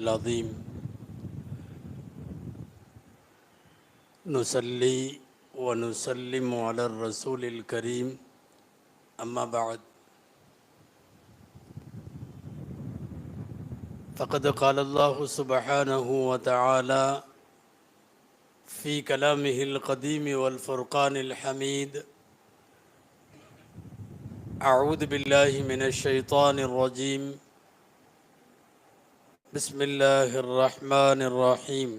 العظيم نصلي ونسلم على الرسول الكريم أما بعد فقد قال الله سبحانه وتعالى في كلامه القديم والفرقان الحميد أعوذ بالله من الشيطان الرجيم بسم الله الرحمن الرحيم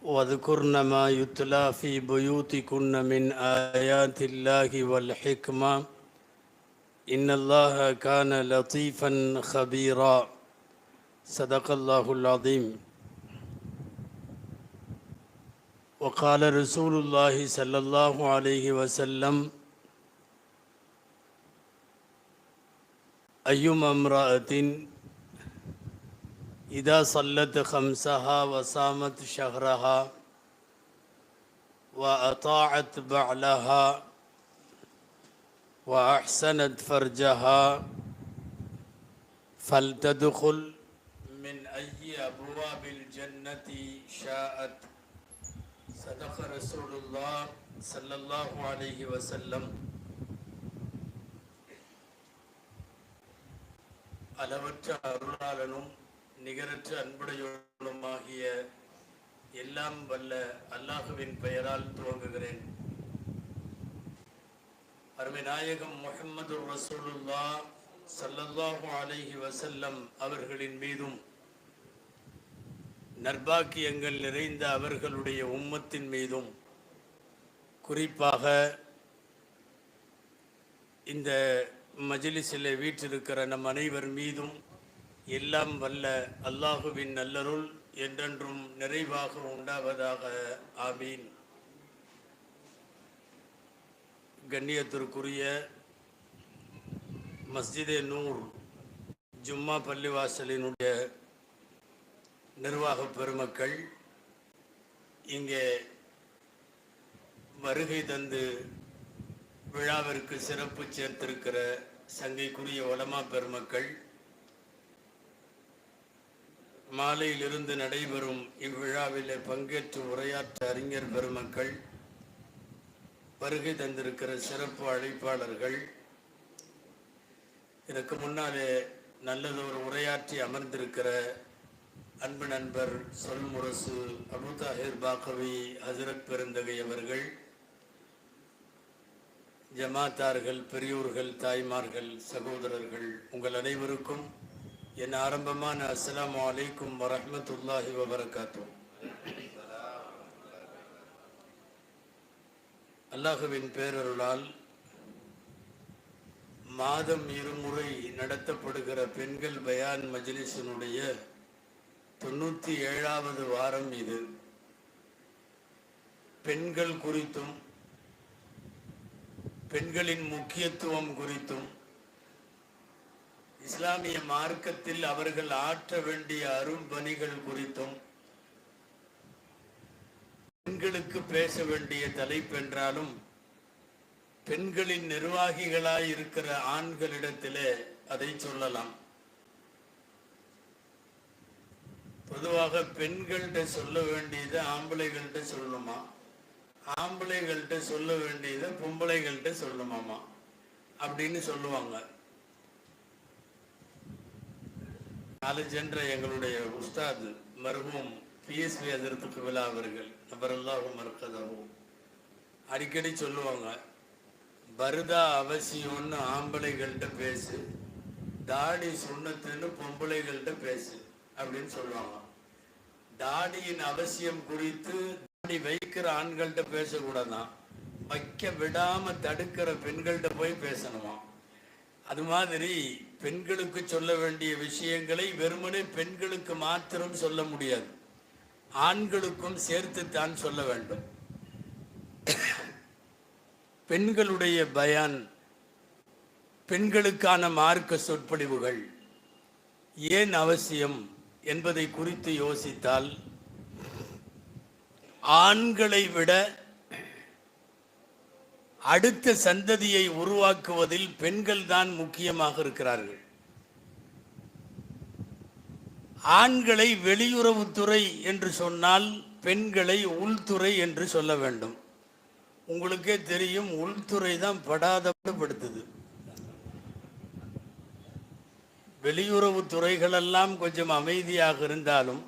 واذكرن ما يتلى في بيوتكن من آيات الله والحكمة إن الله كان لطيفا خبيرا صدق الله العظيم وقال رسول الله صلى الله عليه وسلم أيما امرأة إذا صلت خمسها وصامت شهرها وأطاعت بعلها وأحسنت فرجها فلتدخل من أي أبواب الجنة شاءت صدق رسول الله صلى الله عليه وسلم. அளவற்ற அருளாளனும் நிகரற்ற அன்புடையோனுமாகிய எல்லாம் வல்ல அல்லாஹுவின் பெயரால் துவங்குகிறேன். அருமை நாயகம் முஹம்மது ரசூலுல்லாஹ் ஸல்லல்லாஹு அலைஹி வஸல்லம் அவர்களின் மீதும் நற்பாக்கியங்கள் நிறைந்த அவர்களுடைய உம்மத்தின் மீதும் குறிப்பாக இந்த மஜ்லிஸில் வீற்றிருக்கிற நம் அனைவர் மீதும் எல்லாம் வல்ல அல்லாஹுவின் நல்லருள் என்றென்றும் நிறைவாக உண்டாவதாக. ஆமீன். கண்ணியத்திற்குரிய மஸ்ஜிதே நூர் ஜும்மா பள்ளிவாசலினுடைய நிர்வாக பெருமக்கள், இங்கே வருகை தந்து விழாவிற்கு சிறப்பு சேர்த்திருக்கிற சங்கைக்குரிய உலமா பெருமக்கள், மாலையிலிருந்து நடைபெறும் இவ்விழாவில் பங்கேற்று உரையாற்ற அறிஞர் பெருமக்கள், வருகை தந்திருக்கிற சிறப்பு அழைப்பாளர்கள், இதற்கு முன்னாலே நல்லதொரு உரையாற்றி அமர்ந்திருக்கிற அன்பு நண்பர் சொல்முரசு அபு தாஹிர் பாக்கவி ஹசரத் பெருந்தகை அவர்கள், ஜமாத்தார்கள், பெரியோர்கள், தாய்மார்கள், சகோதரர்கள், உங்கள் அனைவருக்கும் என் ஆரம்பமான அஸ்ஸலாமு அலைக்கும் வரஹ்மத்துல்லாஹி வபரகாத்துஹு. அல்லாஹுவின் பேரருளால் மாதம் இருமுறை நடத்தப்படுகிற பெண்கள் பயான் மஜ்லிஸினுடைய 97வது வாரம் இது. பெண்கள் குறித்தும் பெண்களின் முக்கியத்துவம் குறித்தும் இஸ்லாமிய மார்க்கத்தில் அவர்கள் ஆற்ற வேண்டிய அரும்பணிகள் குறித்தும் பெண்களுக்கு பேச வேண்டிய தலைப்பென்றாலும் பெண்களின் நிர்வாகிகளாய் இருக்கிற ஆண்களிடத்திலே அதை சொல்லலாம். பொதுவாக பெண்கள்கிட்ட சொல்ல வேண்டியதை ஆம்பளைகள்கிட்ட சொல்லணுமா, ஆம்பளைகள்கிட்ட சொல்ல வேண்டியதை பொம்பளைகள்கிட்ட சொல்லணுமாமா அப்படின்னு சொல்லுவாங்க. காலேஜ் என்ற எங்களுடைய உஸ்தாத் மர்ஹூம் பிஎஸ்வி ஹஜ்ரத் விழா அவர்கள் நபரல்லாஹு மர்கதஹு அடிக்கடி சொல்லுவாங்க, பர்தா அவசியம்னு ஆம்பளைகள்கிட்ட பேசு, தாடி சுண்ணத்துன்னு பொம்பளைகள்கிட்ட பேசு அப்படின்னு சொல்லுவாங்க. தாடியின் அவசியம் குறித்து தாடி வைக்கிற ஆண்கள்கிட்ட பேசக்கூடாதான், வைக்க விடாம தடுக்கிற பெண்கள்கிட்ட போய் பேசணுமா. அது மாதிரி பெண்களுக்கு சொல்ல வேண்டிய விஷயங்களை வெறுமனே பெண்களுக்கு மாத்திரம் சொல்ல முடியாது, ஆண்களுக்கும் சேர்த்துத்தான் சொல்ல வேண்டும். பெண்களுடைய பயான், பெண்களுக்கான மார்க்க சொற்பொழிவுகள் ஏன் அவசியம் என்பதை குறித்து யோசித்தால், ஆண்களை விட அடுத்த சந்ததியை உருவாக்குவதில் பெண்கள் தான் முக்கியமாக இருக்கிறார்கள். ஆண்களை வெளியுறவுத்துறை என்று சொன்னால் பெண்களை உள்துறை என்று சொல்ல வேண்டும். உங்களுக்கே தெரியும், உள்துறை தான் படாதப்படுத்துது. வெளியுறவு துறைகளெல்லாம் கொஞ்சம் அமைதியாக இருந்தாலும்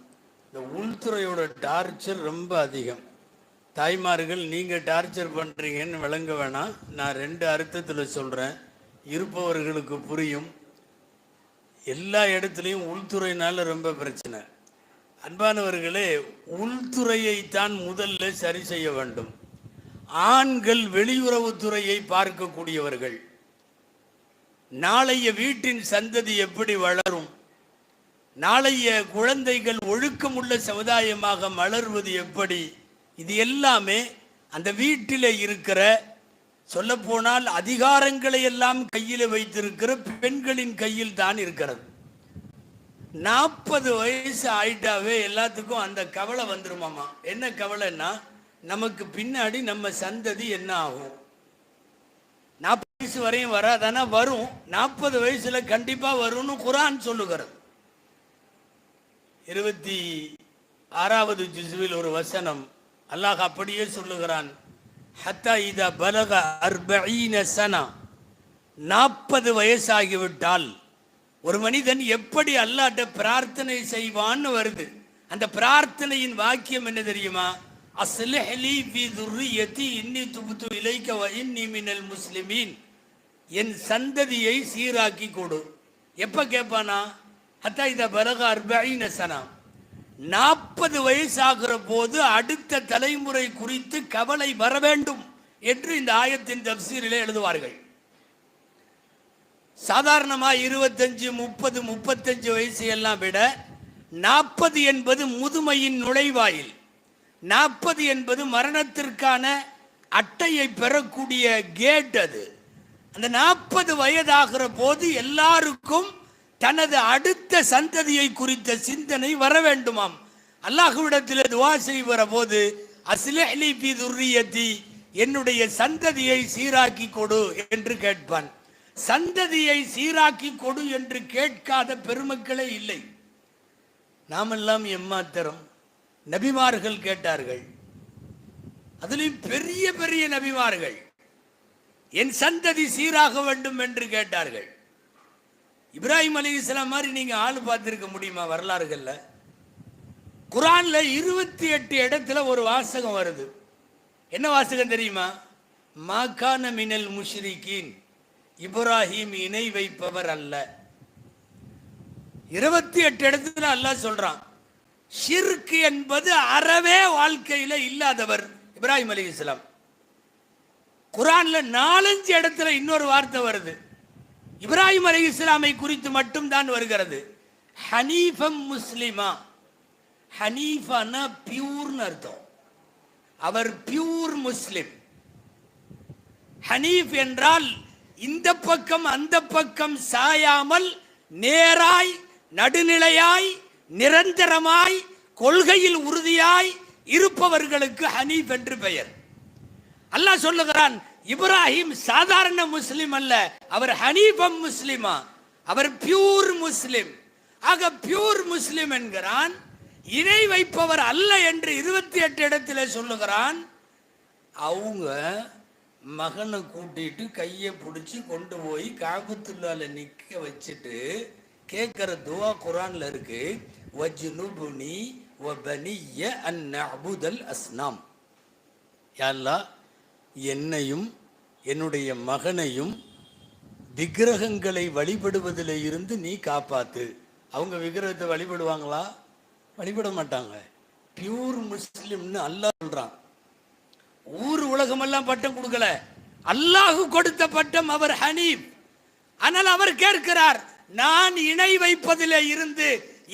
இந்த உள்துறையோட டார்ச்சர் ரொம்ப அதிகம். தாய்மார்கள், நீங்கள் டார்ச்சர் பண்ணுறீங்கன்னு விளங்க வேணாம். நான் 2 அர்த்தத்தில் சொல்கிறேன், இருப்பவர்களுக்கு புரியும். எல்லா இடத்துலையும் உள்துறையினால ரொம்ப பிரச்சனை. அன்பானவர்களே, உள்துறையைத்தான் முதல்ல சரி செய்ய வேண்டும். ஆண்கள் வெளியுறவுத்துறையை பார்க்கக்கூடியவர்கள். நாளைய வீட்டின் சந்ததி எப்படி வளரும், நாளைய குழந்தைகள் ஒழுக்கமுள்ள சமுதாயமாக மலர்வது எப்படி, இது எல்லாமே அந்த வீட்டில் இருக்கிற, சொல்லப்போனால் அதிகாரங்களை எல்லாம் கையில் வைத்திருக்கிற பெண்களின் கையில் தான் இருக்கிறது. 40 வயசு ஆயிட்டாவே எல்லாத்துக்கும் அந்த கவலை வந்துருமாமா. என்ன கவலைன்னா, நமக்கு பின்னாடி நம்ம சந்ததி என்ன ஆகும். 40 வயசு வரையும் வராதானா? வரும். 40 வயசுல கண்டிப்பா வரும்னு குர்ஆன் சொல்லுகிறது. 26வது ஜுஸ்வில் ஒரு வசனம் அல்லாஹ் அப்படியே சொல்லுகிறான், ஹத்தா இதா பலக 40 சனா, 40 வயசாகிவிட்டால் ஒரு மனிதன் எப்படி அல்லாஹ்ட்ட பிரார்த்தனை செய்வான்னு வருது. அந்த பிரார்த்தனையின் வாக்கியம் என்ன தெரியுமா? அஸ்லிஹ் லீ ஃபீ துர்ரியத்தி இன்னி துப்து இலைக வ இன்னி மினல் முஸ்லிமீன். என் சந்ததியை சீராக்கி கொடு. எப்ப கேட்பானா? ஹத்தா இதா பலக 40 சனா, 40 வயசாகிற போது அடுத்த தலைமுறை குறித்து கவலை வர வேண்டும் என்று இந்த ஆயத்தின் தஃசீரிலே எழுதுவார்கள். சாதாரணமா 25, 30, 35 வயசு எல்லாம் விட 40 என்பது முதுமையின் நுழைவாயில். 40 என்பது மரணத்திற்கான அட்டையை பெறக்கூடிய கேட். அது அந்த 40 வயதாகிற போது எல்லாருக்கும் தனது அடுத்த சந்ததியை குறித்த சிந்தனை வர வேண்டுமாம். அல்லாஹ்விடத்தில் துஆ செய்கிற போது அஸ்லிஹ் லீ ஃபீ துர்ரியத்தி, என்னுடைய சந்ததியை சீராக்கி கொடு என்று கேட்பான். சந்ததியை சீராக்கி கொடு என்று கேட்காத பெருமக்களே இல்லை. நாமெல்லாம் எம்மாத்திரம். நபிமார்கள் கேட்டார்கள், அதிலும் பெரிய பெரிய நபிமார்கள் என் சந்ததி சீராக வேண்டும் என்று கேட்டார்கள். இப்ராஹிம் அலைஹிஸ்ஸலாம் மாதிரி நீங்க ஆள் பார்த்திருக்க முடியுமா வரலாறுகள்ல? குர்ஆன்ல 28 இடத்துல ஒரு வாசகம் வருது. என்ன வாசகம் தெரியுமா? மாகான மினல் முஷ்ரிகீன், இப்ராஹிம் இணை வைப்பவர் அல்ல. 28 இடத்துல அல்லாஹ் சொல்றான், ஷிர்க் என்பது அறவே வாழ்க்கையில இல்லாதவர் இப்ராஹிம் அலைஹிஸ்ஸலாம். குர்ஆன்ல 4-5 இடத்துல இன்னொரு வார்த்தை வருது, இப்ராஹிம் அலைஹிஸ்ஸலாமை குறித்து மட்டும் தான் வருகிறது. ஹனீஃபம் முஸ்லிமா. ஹனீஃபானா பியூர்னு அர்த்தம். அவர் பியூர் முஸ்லிம். ஹனீஃப் என்றால் இந்த பக்கம் அந்த பக்கம் சாயாமல் நேராய், நடுநிலையாய், நிரந்தரமாய், கொள்கையில் உறுதியாய் இருப்பவர்களுக்கு ஹனீஃப் என்று பெயர். அல்லாஹ் சொல்லுகிறான், இப்ராஹிம் சாதாரண முஸ்லிம் அல்ல, அவர் ஹனீஃபம் முஸ்லிமா, அவர் பியூர் முஸ்லிம். ஆக பியூர் முஸ்லிம் என்கிறான், இணை வைப்பவர் அல்ல என்று 28 இடத்துல சொல்லுகிறான். அவங்க மகனை கூட்டிட்டு கையை பிடிச்சி கொண்டு போய் காபத்துல்லால நிக்க வச்சுட்டு கேட்கிற துவா குர்ஆன்ல இருக்கு, வஜ்னுபுனி வபனிய அன் நஅபுதல் அஸ்னாம். யா அல்லாஹ், என்னையும் என்னுடைய மகனையும் விக்கிரகங்களை வழிபடுவதில் இருந்து நீ காப்பாத்து. அவங்க விக்கிரகத்தை வழிபடுவாங்களா? வழிபட மாட்டாங்க. பியூர் முஸ்லிம்னு அல்லாஹ் சொல்றான். ஊர் உலகமெல்லாம் பட்டம் கொடுக்கல, அல்லாஹ் கொடுத்த பட்டம் அவர் ஹனீப். ஆனால் அவர் கேட்கிறார், நான் இணை வைப்பதில் இருந்து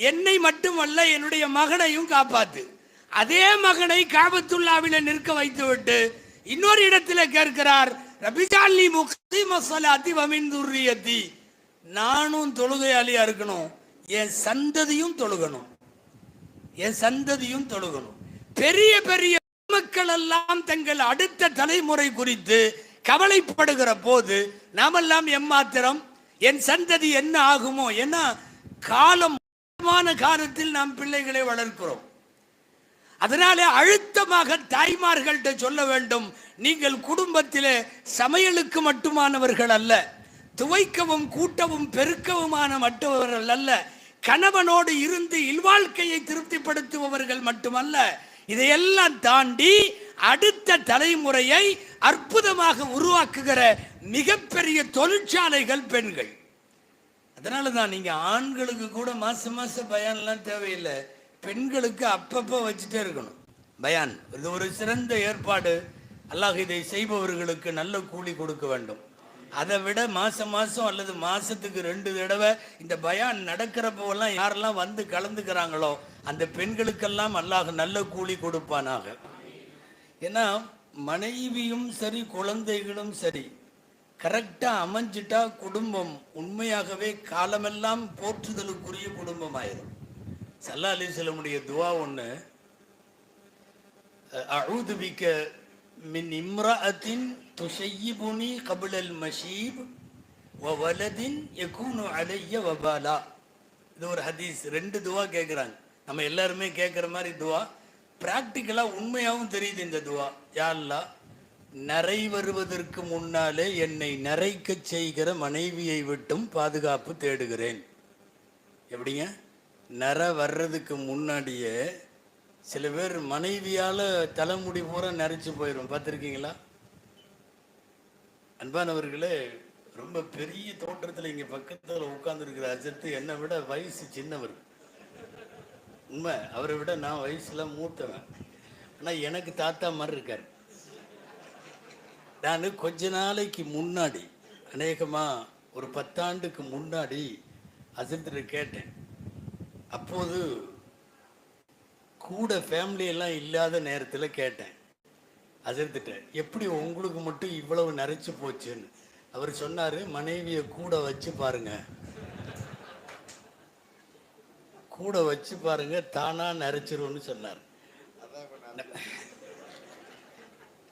என்னை மட்டுமல்ல என்னுடைய மகனையும் காப்பாத்து. அதே மகனை காபத்துல்லாவில நிற்க வைத்து விட்டு இன்னொரு இடத்துல கேட்கிறார், ரபிஜாலி முக்திம ஸலாத்தி வ மின் துர்ரியத்தி, நானும் தொழுகையாளியா இருக்கணும், என் சந்ததியும் தொழுகணும், என் சந்ததியும் தொழுகணும். பெரிய பெரிய மக்கள் எல்லாம் தங்கள் அடுத்த தலைமுறை குறித்து கவலைப்படுகிற போது நாமெல்லாம் எம்மாத்திரம், என் சந்ததி என்ன ஆகுமோ? ஏன்னா காலம் காலத்தில் நாம் பிள்ளைகளை வளர்க்கிறோம். அதனாலே அழுத்தமாக தாய்மார்கள்ட்ட சொல்ல வேண்டும், நீங்கள் குடும்பத்திலே சமையலுக்கு மட்டுமானவர்கள் அல்ல, துவைக்கவும் கூட்டவும் பெருக்கவுமான மற்றவர்கள் அல்ல, கணவனோடு இருந்து இல்வாழ்க்கையை திருப்திப்படுத்துபவர்கள் மட்டுமல்ல, இதையெல்லாம் தாண்டி அடுத்த தலைமுறையை அற்புதமாக உருவாக்குகிற மிகப்பெரிய தொழிற்சாலைகள் பெண்கள். அதனால தான் நீங்க ஆண்களுக்கு கூட மாசம் மாசம் பயான்லாம் தேவையில்லை, பெண்களுக்கு அப்பப்போ வச்சுட்டே இருக்கணும் பயான். இது ஒரு சிறந்த ஏற்பாடு. அல்லாஹ் இதை செய்பவர்களுக்கு நல்ல கூலி கொடுக்க வேண்டும். அதை விட மாசம் மாசம் அல்லது மாசத்துக்கு 2 தடவை இந்த பயான் நடக்கிறப்போலாம் யாரெல்லாம் வந்து கலந்துக்கிறாங்களோ அந்த பெண்களுக்கெல்லாம் அல்லாஹ் நல்ல கூலி கொடுப்பானாக. ஏன்னா மனைவியும் சரி குழந்தைகளும் சரி கரெக்டாக அமைஞ்சிட்டா குடும்பம் உண்மையாகவே காலமெல்லாம் போற்றுதலுக்குரிய குடும்பம் ஆயிரும். ஸல்லல்லாஹு அலைஹி வஸல்லமுடைய துவா ஒன்று, அஊது பிக மின் இம்ரஅத்தின் துஷய்யிபுனி கப்லல் மஷீப் வ வலதின் யகூனு அலைய வபாலா. இது ஒரு ஹதீஸ். 2 துவா கேட்குறாங்க. நம்ம எல்லாருமே கேட்குற மாதிரி துவா, ப்ராக்டிக்கலாக உண்மையாகவும் தெரியுது இந்த துவா. யா அல்லாஹ், நிறை வருவதற்கு முன்னாலே என்னை நிறைக்க செய்கிற மனைவியை விட்டும் பாதுகாப்பு தேடுகிறேன். எப்படிங்க? நிற வர்றதுக்கு முன்னாடியே சில பேர் மனைவியால் தலைமுடி பூரா நரைச்சு போயிடும், பார்த்துருக்கீங்களா? அன்பானவர்களே, ரொம்ப பெரிய தோற்றத்தில் இங்கே பக்கத்தில் உட்கார்ந்துருக்கிற அஜத்து என்னை விட வயசு சின்னவர். உண்மை, அவரை விட நான் வயசுல மூத்தவன். ஆனால் எனக்கு தாத்தா மாதிரி இருக்கார். நான் கொஞ்ச நாளைக்கு முன்னாடி, அநேகமாக ஒரு 10 ஆண்டுக்கு முன்னாடி அஜத்துட்டு கேட்டேன். அப்போது கூட ஃபேமிலியெல்லாம் இல்லாத நேரத்தில் கேட்டேன் அஜத்துட்ட, எப்படி உங்களுக்கு மட்டும் இவ்வளவு நரைச்சு போச்சுன்னு. அவர் சொன்னார், மனைவியை கூட வச்சு பாருங்க, கூட வச்சு பாருங்க, தானா நரைச்சிரும்னு சொன்னார்.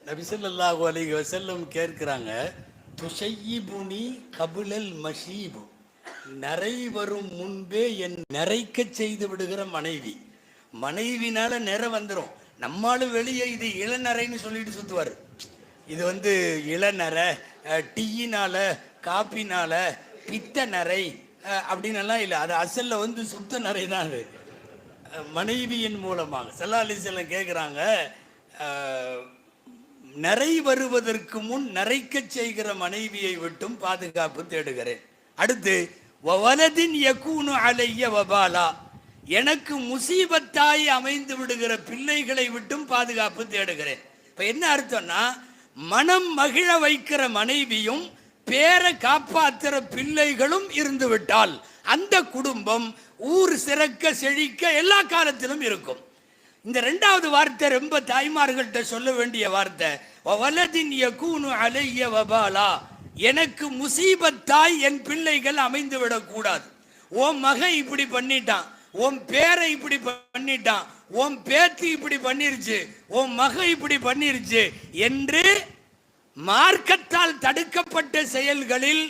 நபி ஸல்லல்லாஹு அலைஹி வஸல்லம் கேட்கிறாங்க, துஷய்யிபுனி கபுலல் மஷீபு, நிறை வரும் முன்பே என் நிறைக்க செய்து விடுகிற மனைவி. மனைவினால நிறை வந்துடும். நம்மளும் வெளியே இது இளநரைன்னு சொல்லிட்டு சுற்றுவார். இது இளநரை, டீயினால காப்பினால பித்த நிறை அப்படின்னெல்லாம் இல்லை. அது அசல்ல சுத்த நிறை தான். அது மனைவியின் மூலமாக. ஸல்லல்லாஹு அலைஹி வஸல்லம் கேட்குறாங்க, நிறை வருவதற்கு முன் நிறைக்க செய்கிற மனைவியை விட்டும் பாதுகாப்பு தேடுகிறேன். அடுத்து வலதின் யகூனு அலைய வபாலா, எனக்கு முசீபத்தாய் அமைந்து விடுகிற பிள்ளைகளை விட்டும் பாதுகாப்பு தேடுகிறேன். இப்போ என்ன அர்த்தம்னா, மனம் மகிழ வைக்கிற மனைவியும் பேரை காப்பாற்றுற பிள்ளைகளும் இருந்து விட்டால் அந்த குடும்பம் ஊர் சிறக்க செழிக்க எல்லா காலத்திலும் இருக்கும். இந்த 2வது வார்த்தை ரொம்ப தாய்மார்கள்ட்ட சொல்ல வேண்டிய வார்த்தை. வலதின் யகூனு அலைய வபாலா, எனக்கு முசீபத்தாய் என் பிள்ளைகள் அமைந்து விடக்கூடாது. உன் மகன் இப்படி பண்ணிட்டான், உன் பேரை இப்படி பண்ணிட்டான், உன் பேத்தி இப்படி பண்ணிருச்சு, உன் மகன் இப்படி பண்ணிருச்சு என்று மார்க்கத்தால் தடுக்கப்பட்ட செயல்களில்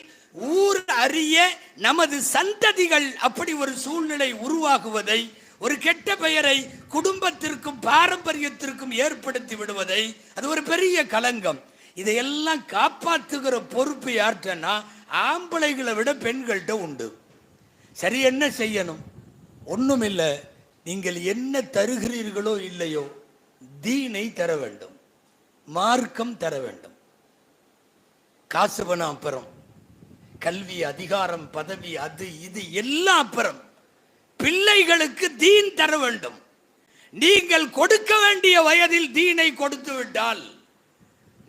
ஊர் அறிய நமது சந்ததிகள் அப்படி ஒரு சூழ்நிலை உருவாகுவதை, ஒரு கெட்ட பெயரை குடும்பத்திற்கும் பாரம்பரியத்திற்கும் ஏற்படுத்தி விடுவதை, அது ஒரு பெரிய களங்கம். இதையெல்லாம் காப்பாற்றுகிற பொறுப்பு யார்கிட்டனா ஆம்பளைகளை விட பெண்கள்கிட்ட உண்டு. சரி, என்ன செய்யணும்? ஒன்றும் இல்லை. நீங்கள் என்ன தருகிறீர்களோ இல்லையோ தீனை தர வேண்டும், மார்க்கம் தர வேண்டும். காசு பணம் அப்புறம், கல்வி அதிகாரம் பதவி அது இது எல்லாம் அப்புறம். பிள்ளைகளுக்கு தீன் தர வேண்டும். நீங்கள் கொடுக்க வேண்டிய வயதில் தீனை கொடுத்து விட்டால்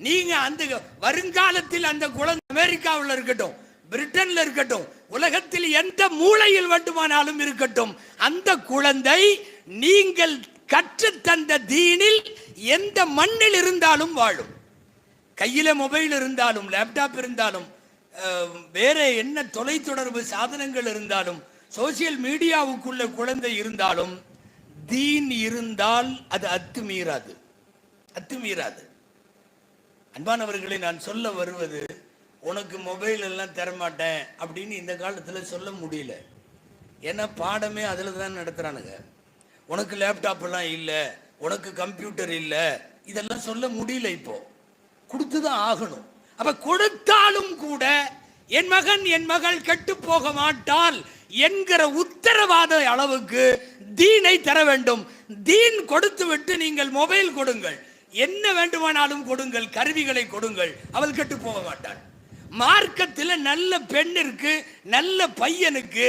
நீங்க அந்த வருங்காலத்தில் அந்த குழந்தை அமெரிக்காவில் இருக்கட்டும், பிரிட்டன்ல இருக்கட்டும், உலகத்தில் எந்த மூலையில் வேண்டுமானாலும் இருக்கட்டும், அந்த குழந்தை நீங்கள் கற்றுத்தந்த தீனில் எந்த மண்ணில் இருந்தாலும் வாழும். கையில மொபைல் இருந்தாலும், லேப்டாப் இருந்தாலும், வேற என்ன தொலைத்தொடர்பு சாதனங்கள் இருந்தாலும், சோசியல் மீடியாவுக்குள்ள குழந்தை இருந்தாலும், தீன் இருந்தால் அது அத்துமீறாது, அத்துமீறாது. அன்பானவர்களை, நான் சொல்ல வருவது, உனக்கு மொபைல் எல்லாம் தரமாட்டேன் அப்படின்னு இந்த காலத்தில் சொல்ல முடியல. ஏன்னா பாடமே அதில் தான் நடத்துகிறானுங்க. உனக்கு லேப்டாப் எல்லாம் இல்லை, உனக்கு கம்ப்யூட்டர் இல்லை, இதெல்லாம் சொல்ல முடியல. இப்போ கொடுத்துதான் ஆகணும். அப்ப கொடுத்தாலும் கூட என் மகன் என் மகள் கெட்டு போக மாட்டாள் என்கிற உத்தரவாத அளவுக்கு தீனை தர வேண்டும். தீன் கொடுத்து விட்டு நீங்கள் மொபைல் கொடுங்கள், என்ன வேண்டுமானாலும் கொடுங்கள், கருவிகளை கொடுங்கள், அவள் கெட்டு போக மாட்டாள். மார்க்கத்தில் நல்ல பெண்ணிற்கு நல்ல பையனுக்கு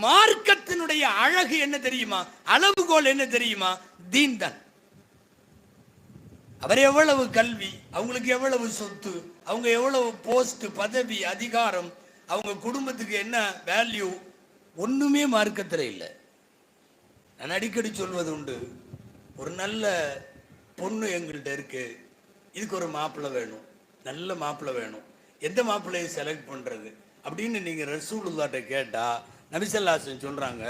மார்க்கத்தினுடைய அழகு என்ன தெரியுமா? அளவுகோல் என்ன தெரியுமா? தீன் தான். அவர் எவ்வளவு கல்வி, அவங்களுக்கு எவ்வளவு சொத்து, அவங்க எவ்வளவு போஸ்ட், பதவி, அதிகாரம், அவங்க குடும்பத்துக்கு என்ன வேல்யூ, ஒண்ணுமே மார்க்கத்தில் இல்லை. நான் அடிக்கடி சொல்வது உண்டு, ஒரு நல்ல பொண்ணு எங்கள்கிட்ட இருக்கு, இதுக்கு ஒரு மாப்பிள்ளை வேணும், நல்ல மாப்பிள்ளை வேணும், எந்த மாப்பிள்ளையை செலக்ட் பண்றது அப்படின்னு நீங்க ரசூலுல்லாஹ்ட்ட கேட்டா நபி ஸல்லல்லாஹு அலைஹி வஸல்லம் சொல்றாங்க,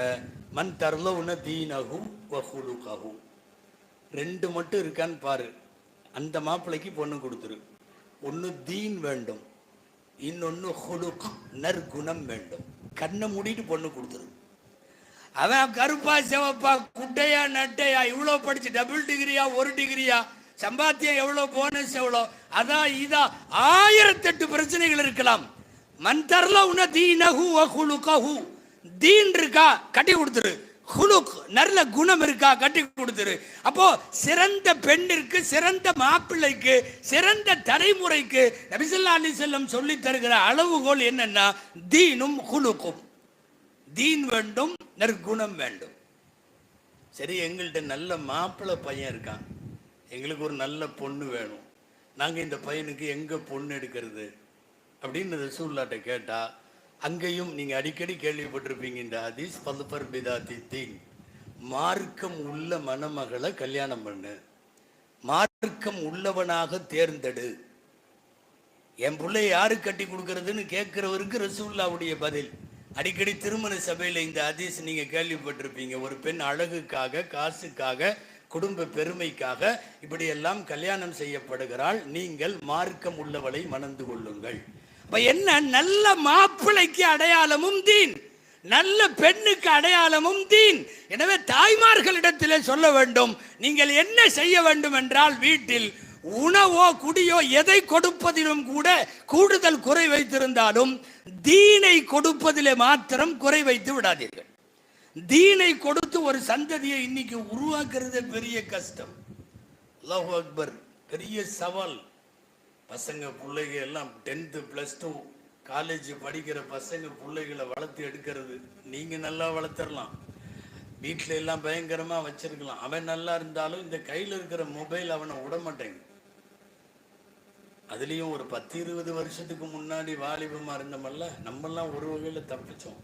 மன் தர்லவுன தீனஹு வ குலுகஹு. ரெண்டு மட்டும் இருக்கான்னு பாரு, அந்த மாப்பிள்ளைக்கு பொண்ணு கொடுத்துரு. ஒன்று தீன் வேண்டும், இன்னொன்று குலுக் நற்குணம் வேண்டும். கண்ணை மூடிட்டு பொண்ணு கொடுத்துரு. அவன் கருப்பா செவப்பா குட்டையா நட்டையா இவ்வளோ படிச்சு டபுள் டிகிரியா ஒரு டிகிரியா சம்பாத்தியம் எவ்வளோ போனஸ் எவ்வளோ அதான் இதா 1008 பிரச்சனைகள் இருக்கலாம். மந்தர்ல உன தீனஹு வ குலுகஹு. தீன் இருக்கா கட்டி கொடுத்துரு, குலுக் நல்ல குணம் இருக்கா கட்டி கொடுத்துரு. அப்போ சிறந்த பெண்ணிற்கு, சிறந்த மாப்பிள்ளைக்கு, சிறந்த தலைமுறைக்கு நபி ஸல்லல்லாஹு அலைஹி வஸல்லம் சொல்லி தருகிற அளவுகோல் என்னன்னா தீனும் குலுக்கும். தீன் வேண்டும், நற்குணம் வேண்டும். சரி, எங்கள்கிட்ட நல்ல மாப்பிள்ளை பையன் இருக்கான், எங்களுக்கு ஒரு நல்ல பொண்ணு வேணும், நாங்கள் இந்த பையனுக்கு எங்கே பொண்ணு எடுக்கிறது அப்படின்னு ரசூலுல்லாஹ்ட்ட கேட்டா, அங்கேயும் நீங்க அடிக்கடி கேள்விப்பட்டிருப்பீங்க இந்த ஹதீஸ், பல்பர் பிதாத்தி தீன், மார்க்கம் உள்ள மணமகளை கல்யாணம் பண்ணு, மார்க்கம் உள்ளவனாக தேர்ந்தெடு. என் பிள்ளை யாரு கட்டி கொடுக்கறதுன்னு கேட்கிறவருக்கு ரசூலுல்லாஹ்வுடைய பதில். அடிக்கடி திருமண சபையில் இந்த ஹதீஸ் நீங்க கேள்விப்பட்டிருப்பீங்க. ஒரு பெண் அழகுக்காக, காசுக்காக, குடும்ப பெருமைக்காக இப்படியெல்லாம் கல்யாணம் செய்யப்படுகிறாள், நீங்கள் மார்க்கம் உள்ளவளை மணந்து கொள்ளுங்கள். என்ன, நல்ல மாப்பிள்ளைக்கு அடையாளமும் தீன், நல்ல பெண்ணுக்கு அடையாளமும் தீன். எனவே தாய்மார்களிடத்திலே சொல்ல வேண்டும், நீங்கள் என்ன செய்ய வேண்டும் என்றால், வீட்டில் உணவோ குடியோ எதை கொடுப்பதிலும் கூட கூடுதல் குறை வைத்திருந்தாலும் தீனை கொடுப்பதிலே மாத்திரம் குறை வைத்து விடாதீர்கள். தீனை கொடுத்து ஒரு சந்ததியை இன்னைக்கு உருவாக்குறதே பெரிய கஷ்டம். அல்லாஹு அக்பர், பெரிய சவால். பசங்க பிள்ளைங்க எல்லாம் 10th +2 காலேஜ் படிக்கிற பசங்க பிள்ளைகளை வளர்த்து எடுக்கிறது. நீங்க நல்லா வளர்த்துடலாம், வீட்டில எல்லாம் பயங்கரமா வச்சிருக்கலாம், அவன் நல்லா இருந்தாலும் இந்த கையில் இருக்கிற மொபைல் அவனை விட மாட்டேங்குது. அதுலேயும் ஒரு 10-20 வருஷத்துக்கு முன்னாடி வாலிபமா இருந்தோமல்ல, நம்மெல்லாம் ஒரு வகையில தப்பிச்சோம்.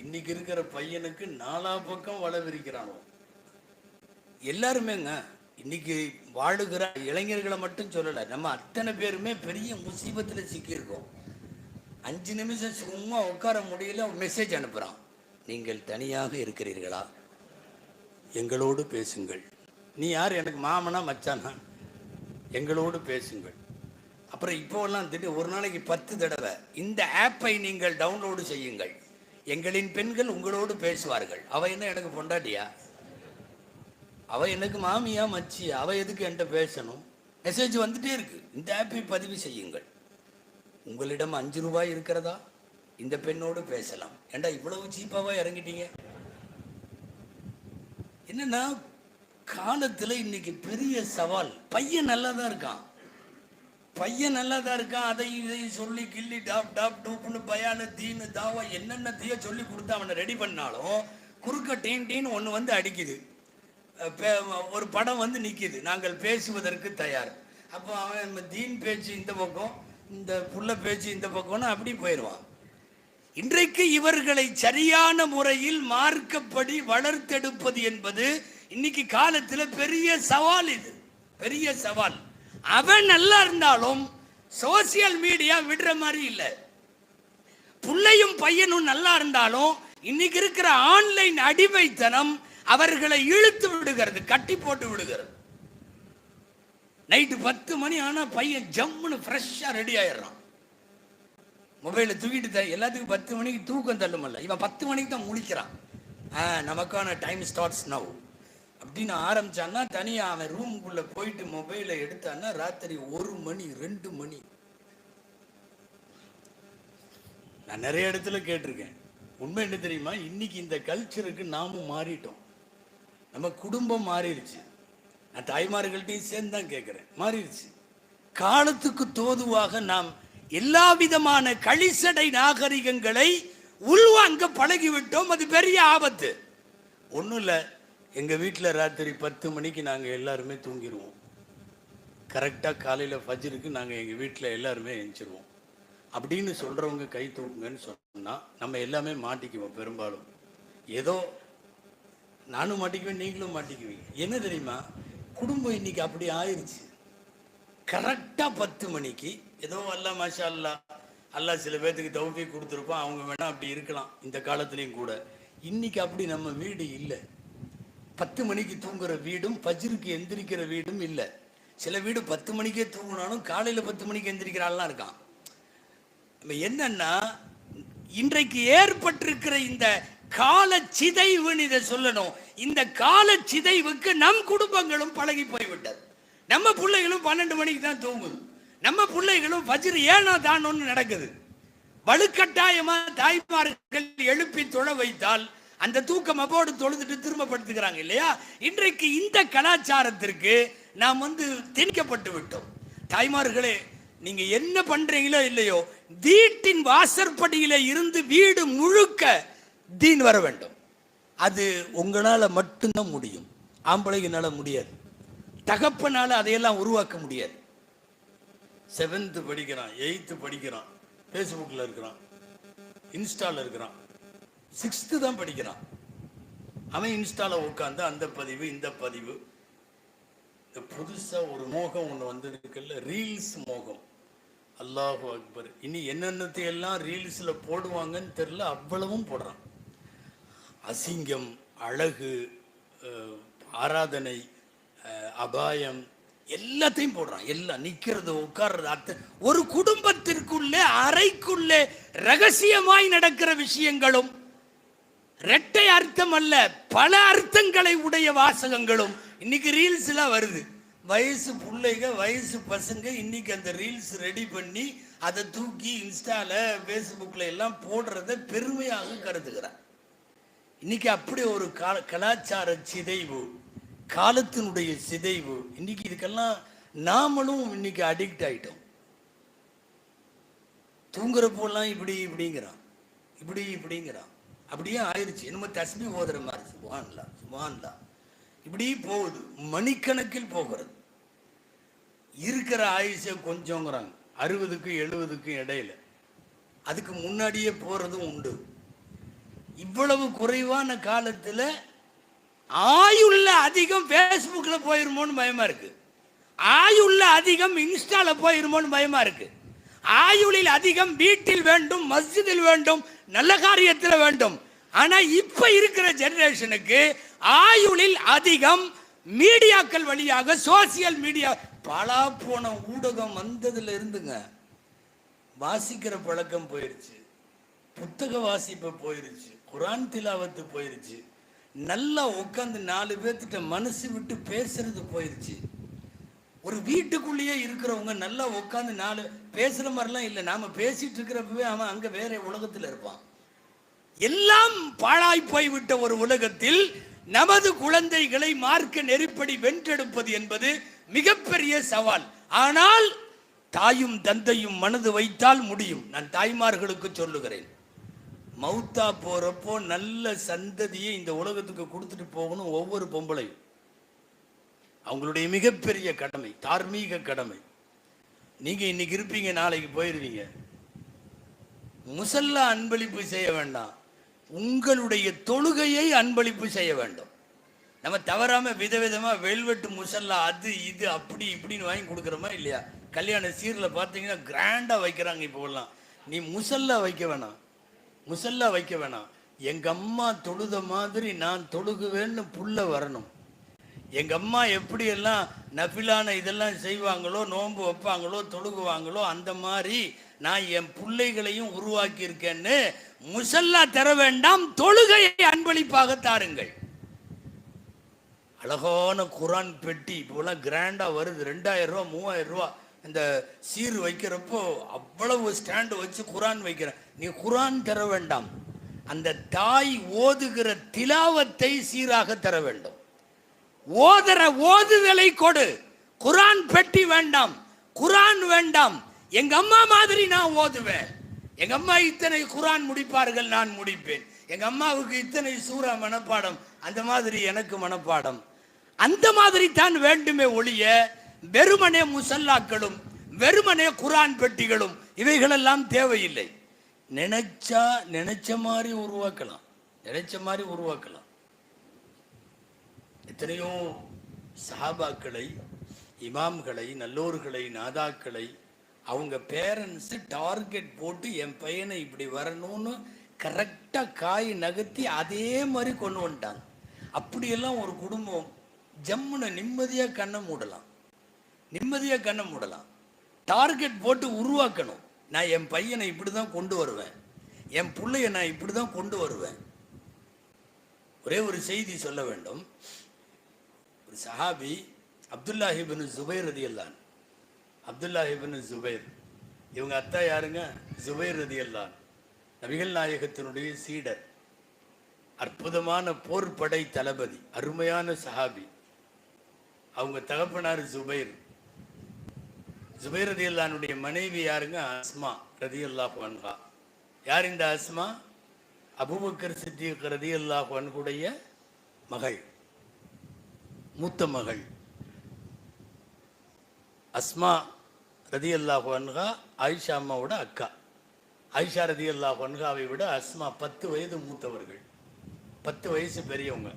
இன்னைக்கு இருக்கிற பையனுக்கு 4 பக்கம் வள விரிக்கிறானோ எல்லாருமேங்க. இன்னைக்கு வாழுகிற இளைஞர்களை மட்டும் சொல்லலை, நம்ம அத்தனை பேருமே பெரிய முசீபத்தில் சிக்கியிருக்கோம். 5 நிமிஷம் சும்மா உட்கார முடியல, மெசேஜ் அனுப்புகிறான், நீங்கள் தனியாக இருக்கிறீர்களா, எங்களோடு பேசுங்கள். நீ யார், எனக்கு மாமனா மச்சானா, எங்களோடு பேசுங்கள். அப்புறம் இப்போல்லாம் திடீர் ஒரு நாளைக்கு 10 தடவை இந்த ஆப்பை நீங்கள் டவுன்லோடு செய்யுங்கள், எங்களின் பெண்கள் உங்களோடு பேசுவார்கள். அவ என்ன எனக்கு பொண்டாட்டியா, அவ எனக்கு மாமியா மச்சியா, அவ எதுக்கு என்கிட்ட பேசணும்? மெசேஜ் வந்துட்டே இருக்கு, இந்த ஆப்பை பதிவு செய்யுங்கள். உங்களிடம் 5 ரூபாய் இருக்கிறதா, இந்த பெண்ணோடு பேசலாம். ஏண்டா இவ்வளவு சீப்பாவா இறங்கிட்டீங்க? என்னன்னா காலத்துல இன்னைக்கு பெரிய சவால். பையன் நல்லா தான் இருக்கான், பையன் நல்லா தான் இருக்கான், அதை இதை சொல்லி கிள்ளி டாப் டாப் டூப்னு பயானு தீனு தாவா என்னென்ன தீய சொல்லி கொடுத்து அவனை ரெடி பண்ணாலும் குறுக்க டீன்னு ஒன்று வந்து அடிக்குது, ஒரு படம் வந்து நிற்கிது, நாங்கள் பேசுவதற்கு தயார். அப்போ அவன் தீன் பேச்சு இந்த பக்கம், இந்த புள்ள பேச்சு இந்த பக்கம்னு அப்படி போயிடுவான். இன்றைக்கு இவர்களை சரியான முறையில் மார்க்கப்படி வளர்த்தெடுப்பது என்பது இன்னைக்கு காலத்தில் பெரிய சவால். இது பெரிய சவால். அவன் நல்லா இருந்தாலும் சோசியல் மீடியா விடுற மாதிரி இல்லை. புள்ளையும் பையனும் நல்லா இருந்தாலும் இன்னைக்கு இருக்கிற ஆன்லைன் அடிமைத்தனம் அவர்களை இழுத்து விடுகிறது, கட்டி போட்டு விடுகிறது. நைட்டு 10 மணி ஆனா பையன் ஜம்முன்னு ஃப்ரெஷ்ஷா ரெடி ஆயிடுறான், மொபைலை தூக்கிட்டு. எல்லாத்துக்கும் 10 மணிக்கு தூக்கம் தள்ளுமல்ல, இவன் 10 மணிக்கு தான் முழிக்கிறான். நமக்கான டைம் ஸ்டார்ட்ஸ் நவ் அப்படின்னு ஆரம்பிச்சான்னா தனியாக அவன் ரூமுக்குள்ளே போயிட்டு மொபைலை எடுத்தான்னா ராத்திரி 1 மணி 2 மணி. நான் நிறைய இடத்துல கேட்டிருக்கேன். உண்மை என்ன தெரியுமா, இன்னைக்கு இந்த கல்ச்சருக்கு நாமும் மாறிட்டோம். நம்ம குடும்பம் மாறிடுச்சு. நான் தாய்மார்கள்ட்டையும் சேர்ந்து தான் கேட்குறேன், மாறிடுச்சு. காலத்துக்கு தோதுவாக நாம் எல்லா விதமான கழிசடை நாகரிகங்களை உள்வாங்க பழகிவிட்டோம். அது பெரிய ஆபத்து. ஒன்றும் இல்லை, எங்கள் வீட்டில் ராத்திரி 10 மணிக்கு நாங்கள் எல்லாருமே தூங்கிடுவோம். கரெக்டாக காலையில் ஃபஜ்ருக்கு நாங்கள் எங்கள் வீட்டில் எல்லாருமே எழுந்திருவோம் அப்படின்னு சொல்கிறவங்க கை தூக்குங்கன்னு சொன்னால் நம்ம எல்லாமே மாட்டிக்குவோம். பெரும்பாலும் ஏதோ நானும் மாட்டிக்குவேன், நீங்களும் மாட்டிக்குவீங்க. என்ன தெரியுமா, குடும்பம் இன்னைக்கு அப்படி ஆயிடுச்சு. கரெக்டாக 10 மணிக்கு ஏதோ அல்லா மாஷா அல்லா சில பேர்த்துக்கு தௌஃபீக் கொடுத்துருப்பான், அவங்க வேணா அப்படி இருக்கலாம் இந்த காலத்துலேயும் கூட. இன்னைக்கு அப்படி நம்ம வீடு இல்லை. 10 மணிக்கு தூங்குற வீடும் ஃபஜ்ருக்கு எந்திரிக்கிற வீடும் இல்லை. சில வீடு 10 மணிக்கே தூங்கினாலும் காலையில் 10 மணிக்கு எந்திரிக்கிறாள்லாம் இருக்கான். நம்ம என்னன்னா, இன்றைக்கு ஏற்பட்டிருக்கிற இந்த கால சிதைவுன்னு இதை சொல்லணும். இந்த கால சிதைவுக்கு நம் குடும்பங்களும் பழகி போய்விட்டது. நம்ம பிள்ளைகளும் 12 மணிக்கு தான் தூங்குது. நம்ம பிள்ளைகளும் ஃபஜ்ர் ஏனோ தானோன்னு நடக்குது. வலுக்கட்டாயமா தாய்மார்கள் எழுப்பி தொழ வைத்தால் அந்த தூக்கம் அப்போடு தொழுதுட்டு திரும்ப படுத்துக்கிறாங்க இல்லையா. இன்றைக்கு இந்த கலாச்சாரத்திற்கு நாம் திணிக்கப்பட்டு விட்டோம். தாய்மார்களே, நீங்க என்ன பண்றீங்களோ இல்லையோ, வீட்டின் வாசற்படியில இருந்து வீடு முழுக்க தீன் வர வேண்டும். அது உங்களால மட்டும்தான் முடியும். ஆம்பளைங்கனால முடியாது. தகப்பனால அதையெல்லாம் உருவாக்க முடியாது. 7th படிக்கிறான், 8th படிக்கிறான், ஃபேஸ்புக்கில் இருக்கிறான், இன்ஸ்டாவில் இருக்கிறான், 6th தான் படிக்கிறான். அவன் இன்ஸ்டாவில் உட்காந்து அந்த பதிவு இந்த பதிவு. இந்த புதுசாக ஒரு மோகம் ஒன்று வந்திருக்குல்ல, ரீல்ஸ் மோகம். அல்லாஹு அக்பர். இனி என்னென்னத்தையெல்லாம் ரீல்ஸில் போடுவாங்கன்னு தெரியல, அவ்வளவும் போடுறான். அசிங்கம், அழகு, ஆராதனை, அபாயம் எல்லாத்தையும் போடுறான். எல்லாம் நிற்கிறது உட்கார்றது. ஒரு குடும்பத்திற்குள்ளே அறைக்குள்ளே ரகசியமாய் நடக்கிற விஷயங்களும், இரட்டை அர்த்தம் அல்ல பல அர்த்தங்களை உடைய வாசகங்களும் இன்னைக்கு ரீல்ஸ்ல வருது. வயசு பிள்ளைங்க, வயசு பசங்க இன்னைக்கு அந்த ரீல்ஸ் ரெடி பண்ணி அதை தூக்கி இன்ஸ்டால ஃபேஸ்புக்ல எல்லாம் போடுறத பெருமையாக கருதுகிறார். இன்னைக்கு அப்படி ஒரு கலாச்சார சிதைவு, காலத்தினுடைய சிதைவு. இன்னைக்கு இதுக்கெல்லாம் நாமளும் இன்னைக்கு அடிக்ட் ஆயிட்டோம். தூங்குறப்போலாம் இப்படிங்கிறான், இப்படிங்கிறான். அப்படியே ஆயிடுச்சு. என்னமோ தஸ்பீ ஓதுற மாதிரி. சுப்ஹானல்லாஹ் சுப்ஹானல்லாஹ் இப்படி போகுது, மணிக்கணக்கில் போகிறது. இருக்கிற ஆயுஷை கொஞ்சங்கிறாங்க, 60க்கும் 70க்கும் இடையில. அதுக்கு முன்னாடியே போறதும் உண்டு. இவ்வளவு குறைவான காலத்தில் ஆயுள்ள அதிகம் ஃபேஸ்புக்ல போயிருமோன்னு பயமா இருக்கு. ஆயுள்ள அதிகம் இன்ஸ்டால போயிருமோன்னு பயமா இருக்கு. ஆயுளில் அதிகம் வீட்டில் வேண்டும், மஸ்ஜிதில் வேண்டும், நல்ல காரியத்தில் வேண்டும். ஆனா இப்ப இருக்கிற ஜெனரேஷனுக்கு ஆயுளில் அதிகம் மீடியாக்கள் வழியாக, சோசியல் மீடியா, பலா போன ஊடகம் வந்ததுல இருந்துங்க வாசிக்கிற பழக்கம் போயிருச்சு, புத்தக வாசிப்பு போயிருச்சு, குர்ஆன் திலாவத்து போயிருச்சு, நல்லா உட்காந்து 4 பேர்த்திட்ட மனசு விட்டு பேசுறது போயிருச்சு. ஒரு வீட்டுக்குள்ளேயே இருக்கிறவங்க நல்லா உட்காந்து 4 பேசுற மாதிரிலாம் இல்லை. நாம பேசிட்டு இருக்கிறப்பவே அவன் அங்க வேற உலகத்தில் இருப்பான். எல்லாம் பாழாய் போய்விட்ட ஒரு உலகத்தில் நமது குழந்தைகளை மார்க்க நெருப்படி வென்றெடுப்பது என்பது மிகப்பெரிய சவால். ஆனால் தாயும் தந்தையும் மனது வைத்தால் முடியும். நான் தாய்மார்களுக்கு சொல்லுகிறேன், மௌத்தா போறப்போ நல்ல சந்ததியை இந்த உலகத்துக்கு கொடுத்துட்டு போகணும் ஒவ்வொரு பொம்பளையும். அவங்களுடைய மிகப்பெரிய கடமை, தார்மீக கடமை. நீங்க இன்னைக்கு இருப்பீங்க, நாளைக்கு போயிருவீங்க. முசல்லா அன்பளிப்பு செய்ய வேண்டாம், உங்களுடைய தொழுகையை அன்பளிப்பு செய்ய வேண்டும். நம்ம தவறாம விதவிதமா வெல்வெட்டு முசல்லா அது இது அப்படி இப்படின்னு வாங்கி கொடுக்குறோமா இல்லையா? கல்யாண சீர்ல பார்த்தீங்கன்னா கிராண்டா வைக்கிறாங்க. இப்போ எல்லாம் நீ முசல்லா வைக்க வேணாம், முசல்லா வைக்க வேணாம். எங்க அம்மா தொழுத மாதிரி நான் தொழுகுவேன்னு புள்ள வரணும். எங்க அம்மா எப்படியெல்லாம் நஃபிலான இதெல்லாம் செய்வாங்களோ, நோன்பு வைப்பாங்களோ, தொழுகுவாங்களோ, அந்த மாதிரி நான் என் பிள்ளைகளையும் உருவாக்கி இருக்கேன்னு முசல்லா தர வேண்டாம், தொழுகையை அன்பளிப்பாக தாருங்கள். அழகான குரான் பெட்டி இப்போலாம் கிராண்டாக வருது, 2000 ரூபா 3000 ரூபா. இந்த சீர் வைக்கிறப்போ அவ்வளவு ஸ்டாண்டு வச்சு குரான் வைக்கிறேன். நீ குரான் தர வேண்டாம், அந்த தாய் ஓதுகிற திலாவத்தை சீராக தர வேண்டும். ஓதுதலை கொடு. குரான் பெட்டி வேண்டாம், குரான் வேண்டாம். எங்க அம்மா மாதிரி நான் ஓதுவேன். எங்க அம்மா இத்தனை குரான் முடிப்பார்கள், நான் முடிப்பேன். எங்க அம்மாவுக்கு இத்தனை சூரா மனப்பாடம், அந்த மாதிரி எனக்கு மனப்பாடம். அந்த மாதிரி தான் வேண்டுமே ஒழிய வெறுமனே முசல்லாக்களும் வெறுமனே குரான் பெட்டிகளும் இவைகளெல்லாம் தேவையில்லை. நினைச்ச மாதிரி உருவாக்கலாம். எத்தனையோ சஹாபாக்களை, இமாம்களை, நல்லோர்களை, நாதாக்களை அவங்க பேரண்ட்ஸு டார்கெட் போட்டு என் பையனை இப்படி வரணும்னு கரெக்டாக காய் நகர்த்தி அதே மாதிரி கொண்டு வந்துட்டாங்க. அப்படியெல்லாம் ஒரு குடும்பம் ஜம்முனை நிம்மதியாக கண்ணை மூடலாம். டார்கெட் போட்டு உருவாக்கணும். நான் என் பையனை இப்படி தான் கொண்டு வருவேன், என் பிள்ளைய நான் இப்படி தான் கொண்டு வருவேன். ஒரே ஒரு செய்தி சொல்ல வேண்டும். ஒரு சஹாபி அப்துல்லாஹ் இப்னு ஜுபைர் ரலியல்லாஹு, அப்துல்லாஹ் இப்னு ஜுபைர், இவங்க அத்தா யாருங்க? ஜுபைர் ரலியல்லாஹு, நபிகள் நாயகத்தினுடைய சீடர், அற்புதமான போர்படை தளபதி, அருமையான சஹாபி. அவங்க தகப்பனார் ஜுபைர். ஜுபைர் ரலியல்லாஹுடைய மனைவி யாருங்க? அஸ்மா ரலியல்லாஹு அன்ஹா. யார் இந்த அஸ்மா? அபூபக்கர் சித்திக் ரலியல்லாஹு அன்ஹுடைய மகள், மூத்த மகள். அஸ்மா ரலியல்லாஹு அன்ஹா ஆயிஷா அம்மாவோட அக்கா. ஆயிஷா ரலியல்லாஹு அன்ஹாவை விட அஸ்மா 10 வயது மூத்தவர்கள், 10 வயசு பெரியவங்க.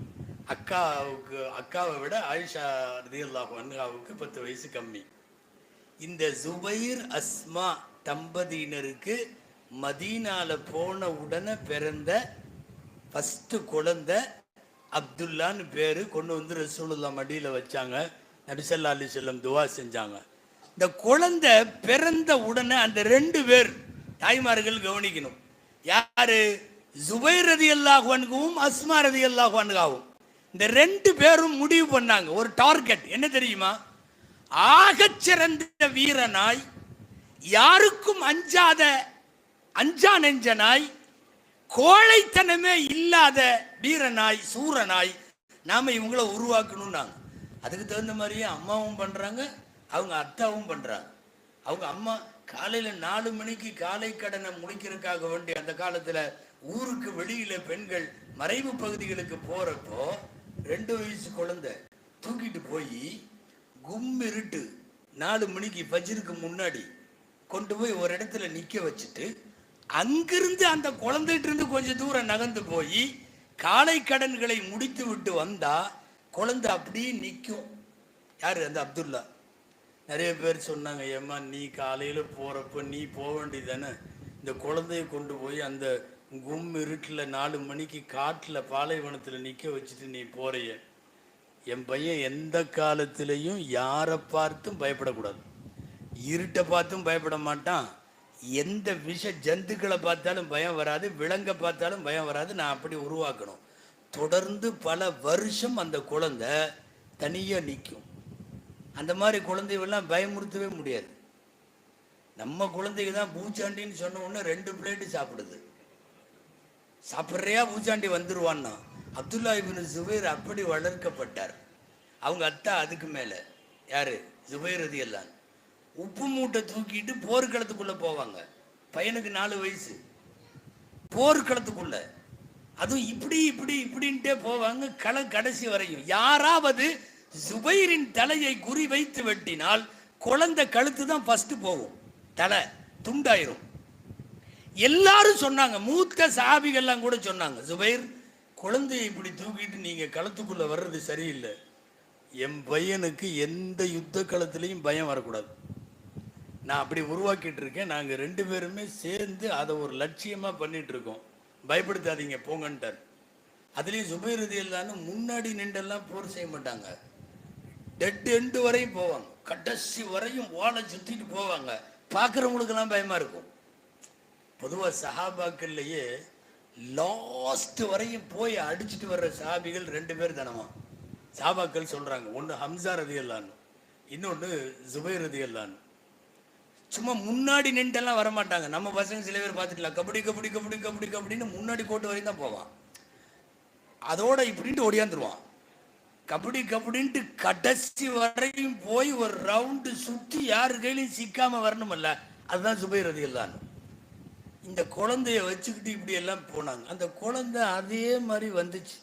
அக்காவை விட ஆயிஷா ரலியல்லாஹு அன்ஹாவுக்கு 10 வயசு கம்மி. இந்த ஜுபைர் அஸ்மா தம்பதியினருக்கு மதீனால போன உடனே பிறந்த ஃபஸ்ட்டு குழந்தை அப்துல்லான்னு பேர். கொண்டு வந்து ரசூலுல்லாஹ் மடியில் வச்சாங்க. நபி ஸல்லல்லாஹு அலைஹி வஸல்லம் துவா செஞ்சாங்க. இந்த குழந்தை பிறந்த உடனே அந்த 2 பேர் தாய்மார்கள் கவனிக்கணும். யாரு? ஜுபைர் ரலியல்லாஹு அன்ஹுவும் அஸ்மா ரலியல்லாஹு அன்ஹாவும். இந்த 2 பேரும் முடிவு பண்ணாங்க ஒரு டார்கெட். என்ன தெரியுமா? ஆகச்சிறந்த வீரனாய், யாருக்கும் அஞ்சா நெஞ்சனாய், கோழைத்தனமே இல்லாத வீரனாய், சூரனாய் நாம இவங்களை உருவாக்கணும்னாங்க. அதுக்கு தகுந்த மாதிரியே அம்மாவும் பண்றாங்க, அவங்க அத்தாவும் பண்றாங்க. அவங்க அம்மா காலையில 4 மணிக்கு காலை கடனை முடிக்கிறதுக்காக வேண்டி அந்த காலத்துல ஊருக்கு வெளியில பெண்கள் மறைவு பகுதிகளுக்கு போறப்போ 2 வயசு குழந்தை தூக்கிட்டு போய் கும்மிருட்டு 4 மணிக்கு ஃபஜ்ருக்கு முன்னாடி கொண்டு போய் ஒரு இடத்துல நிக்க வச்சுட்டு, அங்கிருந்து அந்த குழந்தைகிட்ட இருந்து கொஞ்சம் தூரம் நகர்ந்து போய் காலை கடன்களை முடித்து விட்டு வந்தா குழந்தை அப்படியே நிற்கும். யாரு? அந்த அப்துல்லா. நிறைய பேர் சொன்னாங்க, ஏம்மா நீ காலையில் போகிறப்ப நீ போக வேண்டியதானே, இந்த குழந்தைய கொண்டு போய் அந்த இருட்டில் 4 மணிக்கு காட்டில் பாலைவனத்தில் நிற்க வச்சுட்டு நீ போறிய. என் பையன் எந்த காலத்திலையும் யாரை பார்த்தும் பயப்படக்கூடாது, இருட்டை பார்த்தும் பயப்பட மாட்டான், எந்த விஷ ஜந்துக்களை பார்த்தாலும் பயம் வராது, விலங்கை பார்த்தாலும் பயம் வராது. நான் அப்படி உருவாக்கணும். தொடர்ந்து பல வருஷம் அந்த குழந்தை தனியாக நிற்கும். அந்த மாதிரி குழந்தைகள்லாம் பயமுறுத்தவே முடியாது. நம்ம குழந்தைக்கு தான் பூச்சாண்டின்னு சொன்ன உடனே 2 பிளேட்டு சாப்பிடுது. சாப்பிட்றையா பூச்சாண்டி வந்துருவான்னா. அப்துல்லா இப்னு ஜுபைர் அப்படி வளர்க்கப்பட்டார். அவங்க அத்தா அதுக்கு மேலே. யாரு? ஜுபைர் ரலியல்லாஹு. உப்பு மூட்டை தூக்கிட்டு போர்க்களத்துக்குள்ளே போவாங்க. பையனுக்கு 4 வயசு. போர்க்களத்துக்குள்ள அதுவும் இப்படின்ட்டே போவாங்க கடைசி வரையும். யாராவது ஜுபைரின் தலையை குறி வைத்து வெட்டினால் குழந்தை கழுத்து தான் ஃபர்ஸ்ட் போகும், தலை துண்டாயிரும். எல்லாரும் சொன்னாங்க, மூத்த சஹாபிகள்லாம் கூட சொன்னாங்க, ஜுபைர் குழந்தையை இப்படி தூக்கிட்டு நீங்க களத்துக்குள்ள வர்றது சரியில்லை. என் பையனுக்கு எந்த யுத்த களத்திலையும் பயம் வரக்கூடாது. நான் அப்படி உருவாக்கிட்டு இருக்கேன். நாங்கள் 2 பேருமே சேர்ந்து அதை ஒரு லட்சியமாக பண்ணிட்டு இருக்கோம். பயப்படுத்தாதீங்க போங்கன்ட்டார். அதுலேயும் ஜுபைர் ரலியல்லாஹு முன்னாடி நின்றெல்லாம் போர் செய்ய மாட்டாங்க. டெட் எண்டு வரையும் போவாங்க, கடைசி வரையும் ஓலை சுற்றிட்டு போவாங்க. பார்க்குறவங்களுக்கெல்லாம் பயமாக இருக்கும். பொதுவாக சஹாபாக்கள்லையே லாஸ்ட் வரையும் போய் அடிச்சுட்டு வர்ற சஹாபிகள் 2 பேர் தானமா சஹாபாக்கள் சொல்றாங்க. ஒன்று ஹம்சா ரதியல்லான்னு, இன்னொன்று ஜுபைர் ரதியல்லான்னு. சும்மா முன்னாடி நின்றுலாம் வரமாட்டாங்க. நம்ம பசங்க சில பேர் பார்த்துக்கலாம், கபடி கபடி கபடி கபடி கபடின்னு முன்னாடி கோட்டு வரையும் தான் போவான். அதோட இப்படின்ட்டு ஓடியாந்துருவான். கபடி கபடின்ட்டு கடைசி வரையும் போய் ஒரு ரவுண்டு சுற்றி யாரு கையிலையும் சிக்காம வரணுமல்ல, அதுதான் சுபைர் ரதியல்லான்னு. இந்த குழந்தைய வச்சுக்கிட்டு இப்படி எல்லாம் போனாங்க. அந்த குழந்தை அதே மாதிரி வந்துச்சு.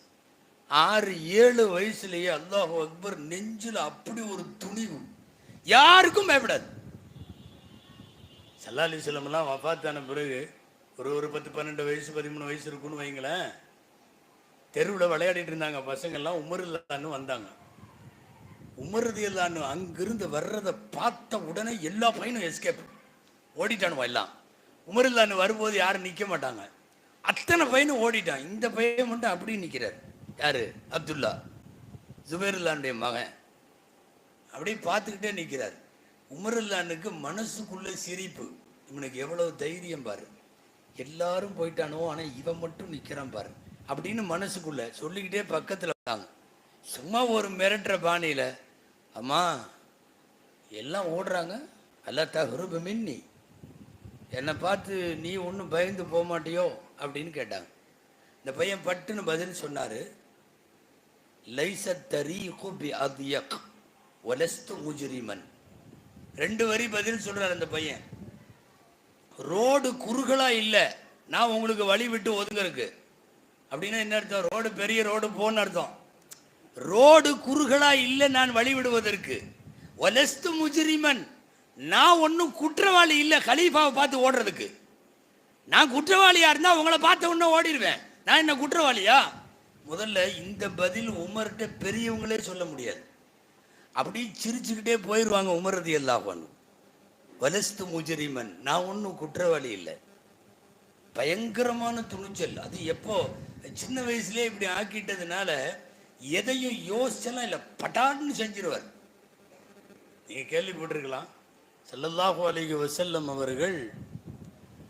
6-7 வயசுலேயே அல்லாஹ் அக்பர், நெஞ்சில் அப்படி ஒரு துணிவு, யாருக்கும் பயப்படாது. ஸல்லல்லாஹு அலைஹி வஸல்லம் வஃபாத்தான பிறகு ஒரு 10-12 வயசு 13 வயசு இருக்குன்னு வைங்களேன், தெருவில் விளையாடிட்டு இருந்தாங்க பசங்கள்லாம். உமர் ரலியல்லாஹு வந்தாங்க. உமர் ரலியல்லாஹு அங்கிருந்து வர்றதை பார்த்த உடனே எல்லா பையனும் எஸ்கேப் ஓடிட்டானுவா எல்லாம். உமர் ரலியல்லாஹு வரும்போது யாரும் நிற்க மாட்டாங்க, அத்தனை பையனும் ஓடிட்டான். இந்த பையன் மட்டும் அப்படி நிற்கிறார். யாரு? அப்துல்லா, ஜுபைர் ரலியல்லாஹுடைய மகன். அப்படியே பார்த்துக்கிட்டே நிற்கிறார். உமர் ரலியல்லாஹுக்கு மனசுக்குள்ள சிரிப்பு, இவனுக்கு எவ்வளவு தைரியம் பாரு, எல்லாரும் போயிட்டானோ ஆனால் இவன் மட்டும் நிற்கிறான் பாரு அப்படின்னு மனசுக்குள்ள சொல்லிக்கிட்டே பக்கத்தில் வந்தாங்க. சும்மா ஒரு மிரட்டுற பாணியில், அம்மா எல்லாம் ஓடுறாங்க, அல்லா தஹ்ருபு மின்னி, என்னை பார்த்து நீ ஒன்றும் பயந்து போக மாட்டியோ அப்படின்னு கேட்டாங்க. இந்த பையன் பட்டுன்னு பதில் சொன்னார், லைஸத் தரீகு பி அத்யக் வலஸ்து முஜ்ரிமன். 2 வரி பதில் சொல்றார் அந்த பையன். ரோடு குறுகலா இல்லை, நான் உங்களுக்கு வழி விட்டு ஒதுங்கருக்கு. அப்படின்னா என்ன அர்த்தம்? ரோடு பெரிய ரோடு போன்னு அர்த்தம். ரோடு குறுகலா இல்லை நான் வழி விடுவதற்கு. வலஸ்து முஜ்ரிமன், நான் ஒன்றும் குற்றவாளி இல்லை கலீஃபாவை பார்த்து ஓடுறதுக்கு. நான் குற்றவாளியா இருந்தா உங்களை பார்த்த உடனே ஓடிடுவேன். நான் என்ன குற்றவாளியா? முதல்ல இந்த பதில் உமர்கிட்ட பெரியவங்களே சொல்ல முடியாது. அப்படி சிரிச்சுக்கிட்டே போயிடுவாங்க உமர் ரலியல்லாஹு அன்ஹு. வலஸ்து முஜ்ரிமன், நான் ஒன்றும் குற்றவாளி இல்லை. பயங்கரமான துணிச்சல். அது எப்போ சின்ன வயசுலேயே இப்படி ஆக்கிட்டதுனால எதையும் யோசிச்செல்லாம் இல்லை, பட்டான்னு செஞ்சிருவார். நீங்கள் கேள்விப்பட்டிருக்கலாம், ஸல்லல்லாஹு அலைஹி வஸல்லம் அவர்கள்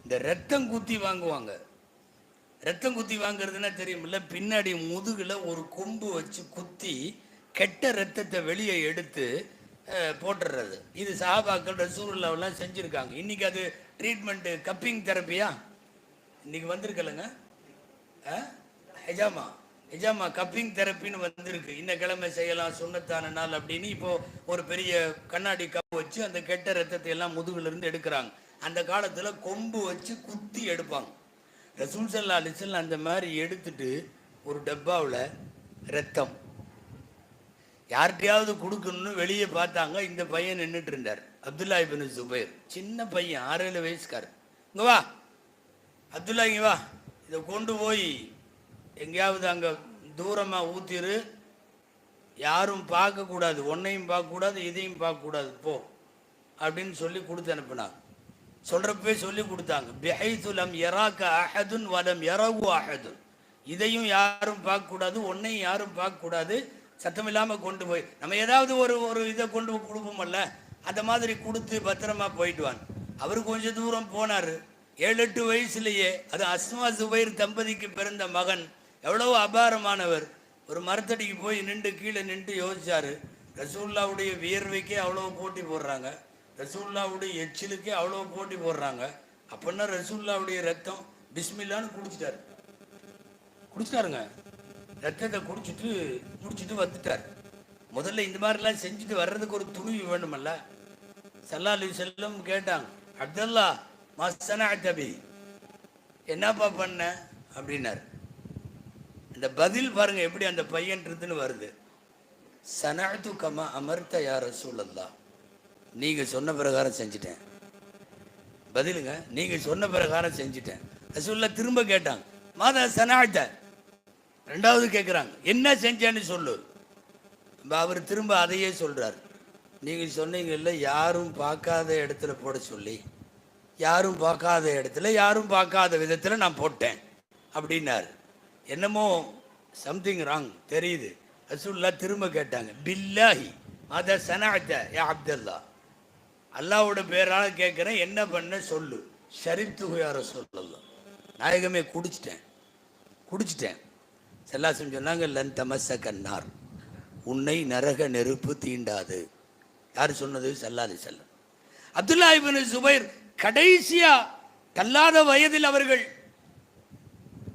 இந்த ரத்தம் குத்தி வாங்குவாங்க. ரத்தம் குத்தி வாங்குறதுன்னா தெரியுமில்ல, பின்னாடி முதுகில் ஒரு கொம்பு வச்சு குத்தி கெட்ட ரத்தத்தை வெளியே எடுத்து போட்டுடுறது. இது சஹாபாக்கள் ரசூலுல்லாஹ்லாம் செஞ்சுருக்காங்க. இன்றைக்கி அது ட்ரீட்மெண்ட்டு கப்பிங் தெரப்பியா இன்றைக்கி வந்திருக்கலைங்க. ஹெஜாமா கப்பிங் தெரப்பின்னு வந்திருக்கு. இந்த கிழமை செய்யலாம் சுன்னத்தான நாள் அப்படின்னு இப்போது ஒரு பெரிய கண்ணாடி கப்பு வச்சு அந்த கெட்ட ரத்தத்தை எல்லாம் முதுகுலேருந்து எடுக்கிறாங்க. அந்த காலத்தில் கொம்பு வச்சு குத்தி எடுப்பாங்க. ரசூல் ஸல்லல்லாஹு அலைஹி வஸல்லம் அந்த மாதிரி எடுத்துட்டு ஒரு டப்பாவில் ரத்தம் யார்கிட்டையாவது கொடுக்கணும்னு வெளியே பார்த்தாங்க. இந்த பையன் நின்றுட்டு இருந்தார், அப்துல்லா இப்னு ஜுபைர். சின்ன பையன், 6-7 வயசுக்காரர். இங்கே வா அப்துல்லா, இங்கே வா, இதை கொண்டு போய் எங்கேயாவது அங்கே தூரமாக ஊற்றிரு, யாரும் பார்க்கக்கூடாது, ஒன்னையும் பார்க்கக்கூடாது இதையும் பார்க்கக்கூடாது, போ அப்படின்னு சொல்லி கொடுத்து அனுப்புனாங்க. சொல்கிறப்பே சொல்லி கொடுத்தாங்க, பிஹைதுலம் யராக அஹதுன் வலம் யரகு அஹதுன், இதையும் யாரும் பார்க்கக்கூடாது ஒன்னையும் யாரும் பார்க்கக்கூடாது, சத்தம் இல்லாமல் கொண்டு போய் நம்ம ஏதாவது ஒரு இதை கொண்டு கொடுப்போமல்ல, அந்த மாதிரி கொடுத்து பத்திரமா போயிட்டு வான். அவர் கொஞ்சம் தூரம் போனார். 7-8 வயசுலேயே, அது அஸ்மா ஜுபைர் தம்பதிக்கு பிறந்த மகன், எவ்வளவு அபாரமானவர். ஒரு மரத்தடிக்கு போய் கீழே நின்று யோசிச்சாரு, ரசூலுல்லாஹ்வுடைய வியர்வைக்கே அவ்வளோ போட்டி போடுறாங்க, ரசூலுல்லாஹ்வுடைய எச்சிலுக்கே அவ்வளோ போட்டி போடுறாங்க, அப்படின்னா ரசூலுல்லாஹ்வுடைய ரத்தம் பிஸ்மில்லான்னு குடிச்சிட்டாருங்க. ரத்தத்தை குடிச்சிட்டு வந்துட்டார். முதல்ல இந்த மாதிரிலாம் செஞ்சுட்டு வர்றதுக்கு ஒரு துணிவு வேணுமல்ல. ஸல்லல்லாஹு அலைஹி வஸல்லம் கேட்டாங்க, அப்துல்லா மா ஸனஅத பி, என்னப்பா பண்ண அப்படின்னார். இந்த பதில் பாருங்க எப்படி அந்த பையன்றதுன்னு வருது. ஸனஅது கமா அமர்த யா ரசூலல்லாஹ், நீங்க சொன்ன பிரகாரம் செஞ்சுட்டேன். பதிலுங்க, நீங்க சொன்ன பிரகாரம் செஞ்சுட்டேன். ரசூலுல்லாஹ் திரும்ப கேட்டாங்க, மாதா ஸனஅத, ரெண்டாவது கேட்குறாங்க, என்ன செஞ்சேன்னு சொல்லு. அவர் திரும்ப அதையே சொல்கிறார், நீங்கள் சொன்னீங்கல்ல யாரும் பார்க்காத இடத்துல போட சொல்லி, யாரும் பார்க்காத இடத்துல யாரும் பார்க்காத விதத்தில் நான் போட்டேன் அப்படின்னார். என்னமோ சம்திங் ராங் தெரியுது. ரசூலுல்லாஹ் திரும்ப கேட்டாங்க, பில்லாஹி மாதா ஸனஅத யா அப்துல்லா, அல்லாஹ்வோட பேரால் கேட்குறேன், என்ன பண்ண சொல்லு. ஷரிப்துஹு யா ரசூலல்லாஹ், நாயகமே குடிச்சிட்டேன். ஸல்லல்லாஹு சொன்னாங்க, லன் தமஸ்ஸகன்னார், உன்னை நரக நெருப்பு தீண்டாது. யார் சொன்னது? ஸல்லல்லாஹு அலைஹி வஸல்லம். அப்துல்லா இப்னு ஜுபைர் கடைசியா தள்ளாத வயதில் அவர்கள்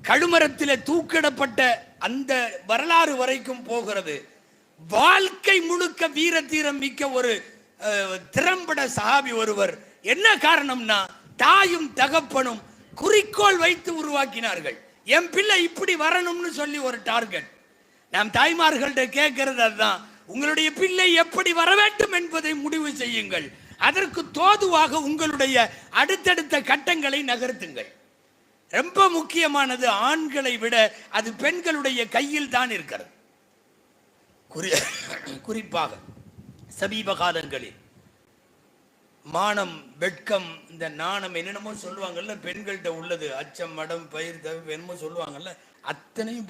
கழுமரத்தில் தூக்கிடப்பட்ட அந்த வரலாறு வரைக்கும் போகிறது. வாழ்க்கை முழுக்க வீர தீரம் மிக்க ஒரு திறம்பட சஹாபி ஒருவர். என்ன காரணம்னா, தாயும் தகப்பனும் குறிக்கோள் வைத்து உருவாக்கினார்கள். என் பிள்ளை இப்படி வரணும்னு சொல்லி ஒரு டார்கெட். நாம் தாய்மார்கள்ட்ட கேட்கறது அதுதான். உங்களுடைய பிள்ளை எப்படி வர வேண்டும் என்பதை முடிவு செய்யுங்கள். அதற்கு தோதுவாக உங்களுடைய அடுத்தடுத்த கட்டங்களை நகர்த்துங்கள். ரொம்ப முக்கியமானது, ஆண்களை விட அது பெண்களுடைய கையில் தான் இருக்கிறது. குறிப்பாக சமீப காலங்களில் மானம், வெட்கம், இந்த நாணம் என்னென்னமோ சொல்லுவாங்கல்ல, பெண்கள்கிட்ட உள்ளது, அச்சம், மடம், பயிர், தவிர்ப்பு என்னமோ சொல்லுவாங்கல்ல, அத்தனையும்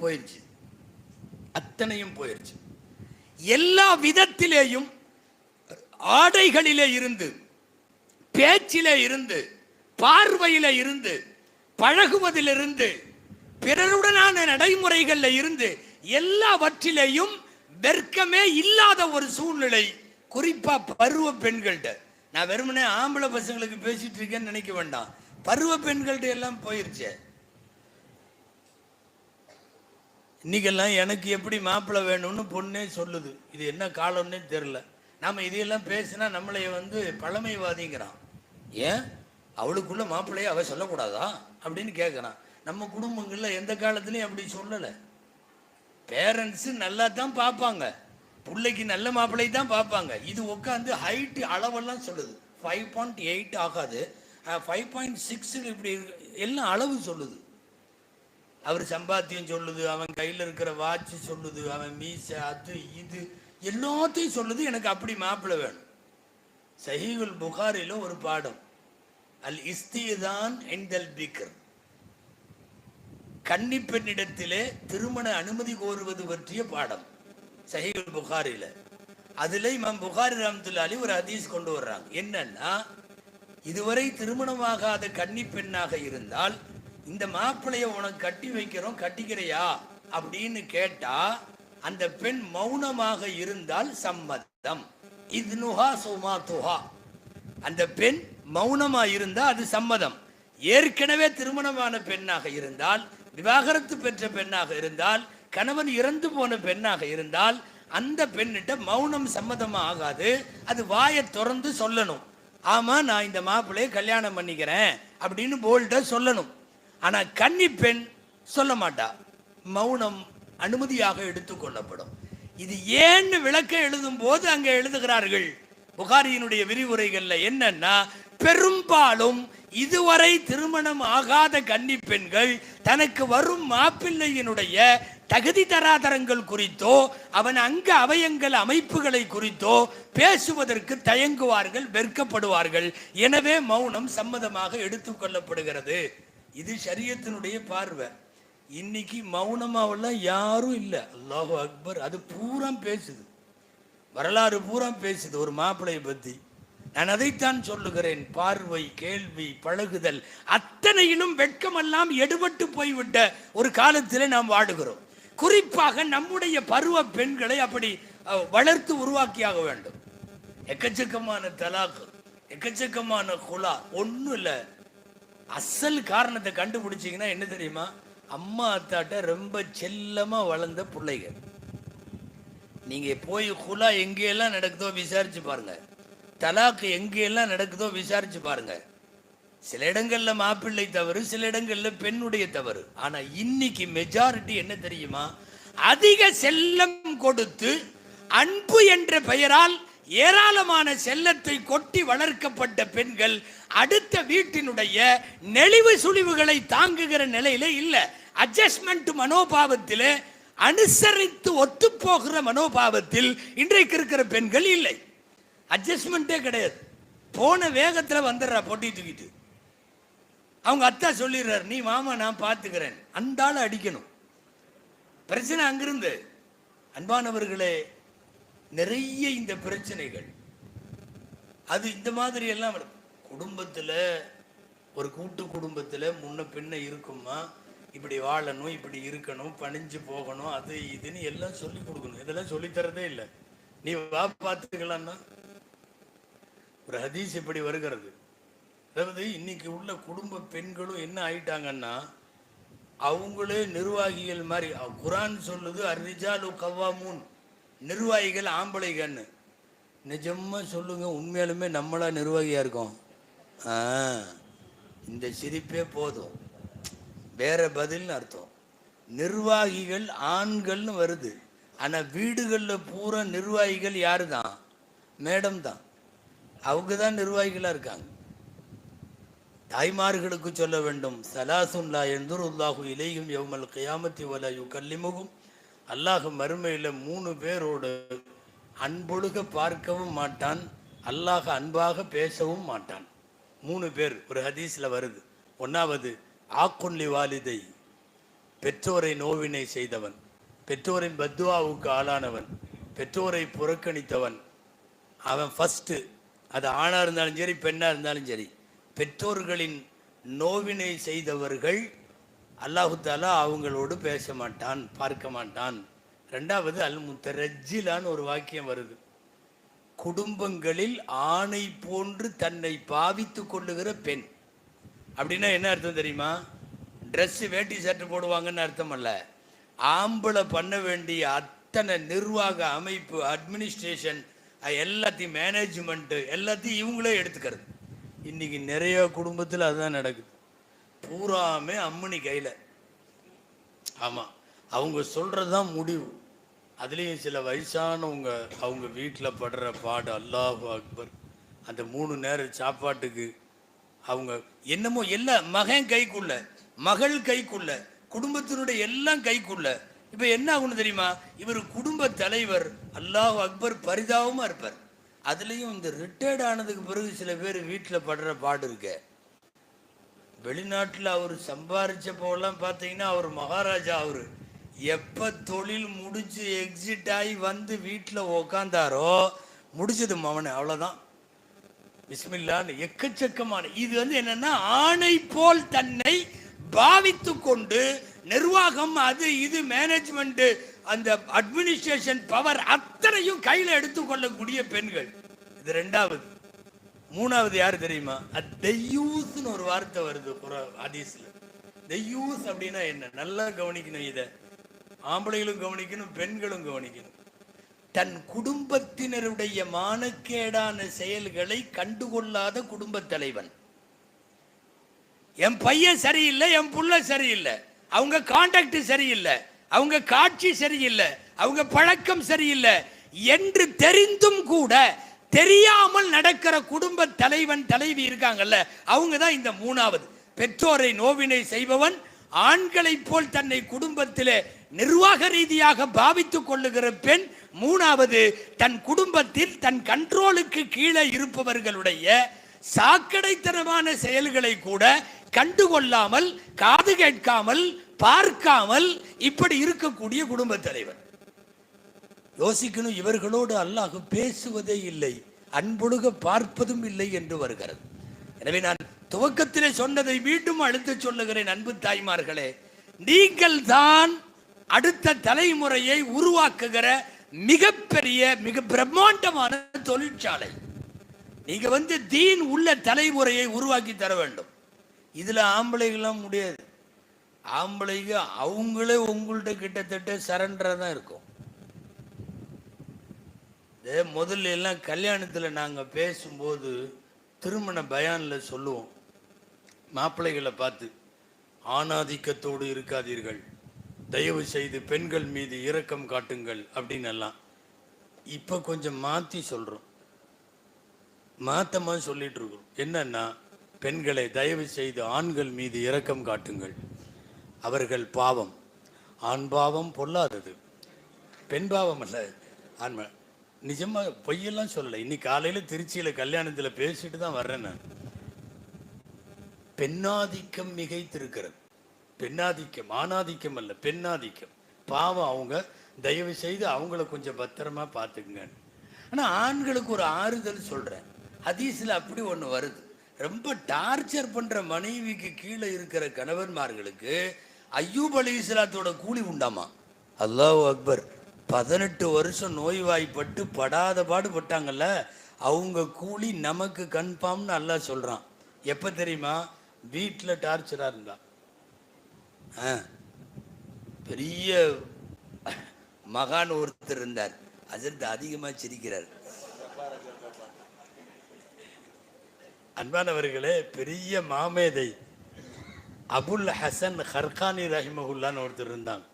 போயிருச்சு. எல்லா விதத்திலேயும், ஆடைகளிலே இருந்து, பேச்சிலே இருந்து, பார்வையில இருந்து, பழகுவதிலிருந்து, பிறருடனான நடைமுறைகளில் இருந்து, எல்லாவற்றிலேயும் வெட்கமே இல்லாத ஒரு சூழ்நிலை. குறிப்பா பருவ பெண்கள்கிட்ட. நான் வெறுமனே ஆம்பளை பசங்களுக்கு பேசிட்டு இருக்கேன்னு நினைக்க வேண்டாம், பருவ பெண்கள்கிட்ட எல்லாம் போயிருச்சு. இன்னைக்கெல்லாம் எனக்கு எப்படி மாப்பிள்ளை வேணும்னு பொண்ணே சொல்லுது. இது என்ன காலம்னே தெரியல. நாம இதையெல்லாம் பேசினா நம்மளைய பழமைவாதிங்கிறான். ஏன் அவளுக்குள்ள மாப்பிள்ளைய அவ சொல்லக்கூடாதா அப்படின்னு கேட்கறான். நம்ம குடும்பங்கள்ல எந்த காலத்துலயும் அப்படி சொல்லலை. பேரண்ட்ஸ் நல்லா தான் பார்ப்பாங்க, பிள்ளைக்கு நல்ல மாப்பிள்ளை தான் பார்ப்பாங்க. இது உட்காந்து ஹைட் அளவெல்லாம் சொல்லுது. 5.8 ஆகாது, 5.6 இப்படி எல்லாம் அளவு சொல்லுது. அவர் சம்பாத்தியம் சொல்லுது, அவன் கையில் இருக்கிற வாட்ச் சொல்லுது, அவன் மீச, அது இது எல்லாத்தையும் சொல்லுது. எனக்கு அப்படி மாப்பிள்ளை வேணும். சஹீஹுல் புகாரில ஒரு பாடம், அல் இஸ்திதான் இன்தல் பிக்ர், கன்னி பெண்ணிடத்திலே திருமண அனுமதி கோருவது பற்றிய பாடம் சஹீஹுல் புகாரில. அதுல இமாம் புகாரி ரஹ்மத்துல்லாஹி அலைஹி ஒரு ஹதீஸ் கொண்டு வர்றாங்க. என்னன்னா, இதுவரை திருமணமாகாத கன்னி பெண்ணாக இருந்தால் இந்த மாப்பிள்ளைய உனக்கு கட்டி வைக்கிறோம், கட்டிக்கிறையா அப்படின்னு கேட்டா அந்த பெண் மௌனமாக இருந்தால் சம்மதம். இத்னுஹா சுமாத்துஹா, அந்த பெண் மௌனமா இருந்தா அது சம்மதம். ஏற்கனவே திருமணமான பெண்ணாக இருந்தால், விவாகரத்து பெற்ற பெண்ணாக இருந்தால், கணவன் இறந்து போன பெண்ணாக இருந்தால் அந்த பெண்ணிட்ட மௌனம் சம்மதமா ஆகாது. அது வாயை திறந்து சொல்லணும், ஆமா நான் இந்த மாப்பிள்ளையை கல்யாணம் பண்ணிக்கிறேன் அப்படின்னு போல்ட சொல்லணும். ஆனா கன்னி பெண் சொல்ல மாட்டா, மௌனம் அனுமதியாக எடுத்துக்கொள்ளப்படும். இது ஏன்னு விளக்கம் எழுதும் போது அங்க எழுதுகிறார்கள் புகாரியினுடைய விரிவுரைகள்ல என்னன்னா, பெரும்பாலும் இதுவரை திருமணம் ஆகாத கன்னி பெண்கள் தனக்கு வரும் மாப்பிள்ளையினுடைய தகுதி தராதரங்கள் குறித்தோ அவன் அங்க அவயங்கள் அமைப்புகளை குறித்தோ பேசுவதற்கு தயங்குவார்கள், வெட்கப்படுவார்கள். எனவே மௌனம் சம்மதமாக எடுத்துக்கொள்ளப்படுகிறது. இது ஷரியத்தினுடைய பார்வை. இன்னைக்கு மௌனமாவெல்லாம் யாரும் இல்லை. அல்லாஹு அக்பர். அது பூரா பேசுது, வரலாறு பூரா பேசுது ஒரு மாப்பிள்ளையை பத்தி. நான் அதைத்தான் சொல்லுகிறேன். பார்வை, கேள்வி, பழகுதல் அத்தனையிலும் வெட்கமெல்லாம் எடுபட்டு போய்விட்ட ஒரு காலத்தில் நாம் வாடுகிறோம். குறிப்பாக நம்முடைய பருவ பெண்களை அப்படி வளர்த்து உருவாக்கியாக வேண்டும். எக்கச்சக்கமான தலாக், எக்கச்சக்கமான குலா, ஒன்றும் இல்லை. அசல் காரணத்தை கண்டுபிடிச்சிங்கன்னா என்ன தெரியுமா, அம்மா அத்தாட்ட ரொம்ப செல்லமா வளர்ந்த பிள்ளைகள். நீங்க போய் குலா எங்கெல்லாம் நடக்குதோ விசாரிச்சு பாருங்க, தலாக்கு எங்கெல்லாம் நடக்குதோ விசாரிச்சு பாருங்க. சில இடங்கள்ல மாப்பிள்ளை தவறு, சில இடங்கள்ல பெண்ணுடைய தவறு. ஆனா இன்னைக்கு மெஜாரிட்டி என்ன தெரியுமா, அதிக செல்லம் கொடுத்து அன்பு என்ற பெயரால் ஏராளமான செல்லத்தை கொட்டி வளர்க்கப்பட்ட பெண்கள் அடுத்த வீட்டினுடைய நெளிவு சுழிவுகளை தாங்குகிற நிலையில இல்ல. அட்ஜஸ்ட்மெண்ட் மனோபாவத்தில், அனுசரித்து ஒத்து போகிற மனோபாவத்தில் இன்றைக்கு இருக்கிற பெண்கள் இல்லை. அட்ஜஸ்ட்மெண்ட்டே கிடையாது. போன வேகத்துல வந்துடுறா பொட்டி தூக்கிட்டு. அவங்க அத்தா சொல்லிடுறாரு, நீ மாமா நான் பார்த்துக்கிறேன். அந்த ஆளை அடிக்கணும். பிரச்சனை அங்கிருந்து. அன்பானவர்களே, நிறைய இந்த பிரச்சனைகள் அது இந்த மாதிரி எல்லாம் குடும்பத்தில் ஒரு கூட்டு குடும்பத்தில் முன்ன பின்ன இருக்குமா, இப்படி வாழணும், இப்படி இருக்கணும், பணிஞ்சு போகணும், அது இதுன்னு எல்லாம் சொல்லி கொடுக்கணும். இதெல்லாம் சொல்லித்தரதே இல்லை. நீ வா பார்த்துக்கலான்னா ஒரு ஹதீஸ் இப்படி வருகிறது. அதாவது இன்னைக்கு உள்ள குடும்ப பெண்களும் என்ன ஆயிட்டாங்கன்னா, அவங்களே நிர்வாகிகள் மாதிரி. குரான் சொல்லுது அர்ரிஜாலு கவ்வாமூன், நிர்வாகிகள் ஆம்பளைகன்னு. நிஜமா சொல்லுங்க, உண்மையாலுமே நம்மளா நிர்வாகியா இருக்கோம்? இந்த சிரிப்பே போதும், வேற பதில்னு அர்த்தம். நிர்வாகிகள் ஆண்கள்னு வருது, ஆனா வீடுகளில் பூரா நிர்வாகிகள் யாரு தான்? மேடம் தான். அவங்க தான் நிர்வாகிகளா இருக்காங்க. தாய்மார்களுக்கு சொல்ல வேண்டும், சலாசுல்லா எந்துருல்லாஹு இலையும் யௌமல் கியாமத்தி வலா யுகல்லிமுகும். அல்லாஹ் மறுமையில் 3 பேரோடு அன்பொழுக பார்க்கவும் மாட்டான், அல்லாஹ் அன்பாக பேசவும் மாட்டான். 3 பேர் ஒரு ஹதீஸில் வருது. 1வது ஆக்குன்லி வாலிதை, பெற்றோரை நோவினை செய்தவன், பெற்றோரின் பத்துவாவுக்கு ஆளானவன், பெற்றோரை புறக்கணித்தவன். அவன் ஃபஸ்ட்டு, அது ஆணாக இருந்தாலும் சரி பெண்ணாக இருந்தாலும் சரி, பெற்றோர்களின் நோவினை செய்தவர்கள் அல்லாஹு தாலா அவங்களோடு பேச மாட்டான், பார்க்க மாட்டான். 2வது அல் முத்தரஜ்ஜிலான்னு ஒரு வாக்கியம் வருது. குடும்பங்களில் ஆணை போன்று தன்னை பாவித்து கொள்ளுகிற பெண். அப்படின்னா என்ன அர்த்தம் தெரியுமா? ட்ரெஸ் வேட்டி சட்டை போடுவாங்கன்னு அர்த்தம் அல்ல. ஆம்பளை பண்ண வேண்டிய அத்தனை நிர்வாக அமைப்பு, அட்மினிஸ்ட்ரேஷன், எல்லாத்தையும் மேனேஜ்மெண்ட்டு எல்லாத்தையும் இவங்களே எடுத்துக்கிறது. இன்னைக்கு நிறைய குடும்பத்தில் அதுதான் நடக்குது. பூராமே அம்மனி கையில். ஆமாம், அவங்க சொல்கிறது தான் முடிவு. அதுலேயும் சில வயசானவங்க அவங்க வீட்டில் படுற பாடு அல்லாஹு அக்பர். அந்த 3 நேர சாப்பாட்டுக்கு அவங்க என்னமோ எல்லாம் மகன் கைக்குள்ள, மகள் கைக்குள்ள, குடும்பத்தினுடைய எல்லாம் கைக்குள்ள. இப்போ என்ன ஆகுன்னு தெரியுமா? இவர் குடும்ப தலைவர், அல்லாஹு அக்பர், பரிதாபமாக இருப்பார். அதுலேயும் இந்த ரிட்டையர்ட் ஆனதுக்கு பிறகு சில பேர் வீட்டில் படுற பாடு இருக்க. வெளிநாட்டில் அவர் சம்பாரிச்ச போலாம் பார்த்தீங்கன்னா அவர் மகாராஜா. அவர் எப்போ தொழில் முடிச்சு எக்ஸிட் ஆகி வந்து வீட்டில் உக்காந்தாரோ முடிச்சது மவனு, அவ்வளோதான். பிஸ்மில்லான்னு எக்கச்சக்கமான. இது என்னன்னா, ஆணை போல் தன்னை பாவித்து கொண்டு நிர்வாகம், அது இது மேனேஜ்மெண்ட், அந்த அட்மினிஸ்ட்ரேஷன் பவர் அத்தனையும் கையில் எடுத்துக்கொள்ளக்கூடிய பெண்கள். இது 2வது. 3வது யாரு தெரியுமா? தெய்யூஸ்னு ஒரு வார்த்தை வருது ஹதீஸ்ல. தெய்யூஸ் அப்படின்னா என்ன? நல்லா கவனிக்கணும். இதை ஆம்பளைகளும் கவனிக்கணும், பெண்களும் கவனிக்கணும். தன் குடும்பத்தினருடைய மானக்கேடான செயல்களை கண்டுகொள்ளாத குடும்ப தலைவன். என் பையன் சரியில்லை, என் புள்ள சரியில்லை, அவங்க கான்டாக்ட் சரியில்லை, அவங்க காட்சி சரியில்லை, அவங்க பழக்கம் சரியில்லை என்று தெரிந்தும் கூட தெரியாமல் நடக்கிற குடும்ப தலைவன் தலைவி இருக்காங்கல்ல, அவங்க தான் இந்த 3வது. பெற்றோரை நோவினை செய்பவன், ஆண்களை போல் தன்னை குடும்பத்திலே நிர்வாக ரீதியாக பாவித்துக் கொள்ளுகிற பெண். 3வது தன் குடும்பத்தில் தன் கண்ட்ரோலுக்கு கீழே இருப்பவர்களுடைய சாக்கடைத்தனமான செயல்களை கூட கண்டுகொள்ளாமல், காது கேட்காமல், பார்க்காமல் இப்படி இருக்கக்கூடிய குடும்ப தலைவர். யோசிக்கணும், இவர்களோடு அல்லாஹ் பேசுவதே இல்லை, அன்பொழுக பார்ப்பதும் இல்லை என்று வருகிறது. எனவே நான் துவக்கத்திலே சொன்னதை மீண்டும் அழுத்த சொல்லுகிறேன். அன்பு தாய்மார்களே, நீங்கள் தான் அடுத்த தலைமுறையை உருவாக்குகிற மிகப்பெரிய, மிக பிரம்மாண்டமான தொழிற்சாலை. நீங்க தீன் உள்ள தலைமுறையை உருவாக்கி தர வேண்டும். இதுல ஆம்பளைகள்லாம் முடியாது. ஆம்பளைங்க அவங்களே உங்கள்கிட்ட கிட்டத்தட்ட சரண்டரா தான் இருக்கும். முதல்ல எல்லாம் கல்யாணத்தில் நாங்கள் பேசும்போது திருமண பயானில் சொல்லுவோம், மாப்பிள்ளைகளை பார்த்து, ஆணாதிக்கத்தோடு இருக்காதீர்கள், தயவு செய்து பெண்கள் மீது இரக்கம் காட்டுங்கள் அப்படின்னு எல்லாம். இப்போ கொஞ்சம் மாற்றி சொல்கிறோம், மாற்றமாக சொல்லிட்டு இருக்கோம். என்னன்னா, பெண்களை தயவு செய்து ஆண்கள் மீது இரக்கம் காட்டுங்கள், அவர்கள் பாவம், ஆண் பாவம் பொல்லாதது, பெண் பாவம் அல்ல. ஆண்மை நிஜமாக பொய்யெல்லாம் சொல்லலை. இன்னைக்கு காலையில் திருச்சியில் கல்யாணத்தில் பேசிட்டு தான் வர்றேன் நான். பெண்ணாதிக்கம் மிகைத்திருக்கிறது. பெண்ணாதிக்கம், ஆணாதிக்கம் அல்ல, பெண்ணாதிக்கம். பாவம் அவங்க, தயவு செய்து அவங்கள கொஞ்சம் பத்திரமா பார்த்துக்குங்க. ஆனால் ஆண்களுக்கு ஒரு ஆறுதல் சொல்கிறேன். ஹதீஸில் அப்படி ஒன்று வருது. ரொம்ப டார்ச்சர் பண்ற மனைவிக்கு கீழே இருக்கிற கணவன்மார்களுக்கு அய்யூப் அலைஹிஸ்ஸலாத்தோட கூலி உண்டாமா. அல்லாஹ் அக்பர். 18 வருஷம் நோய்வாய்ப்பட்டு படாத பாடு பட்டாங்கல்ல, அவங்க கூலி நமக்கு கன்ஃபார்ம்னு அல்லாஹ் சொல்றான். எப்ப தெரியுமா? வீட்டில் டார்ச்சரா இருந்தா. பெரிய மகான் ஒருத்தர் இருந்தார், அதற்கு அதிகமா சிரிக்கிறார். அன்பானவர்களே, பெரிய மாமேதை அபுல் ஹசன் ஹர்கானி ரஹிமகுல்லான்னு ஒருத்தர் இருந்தாங்க.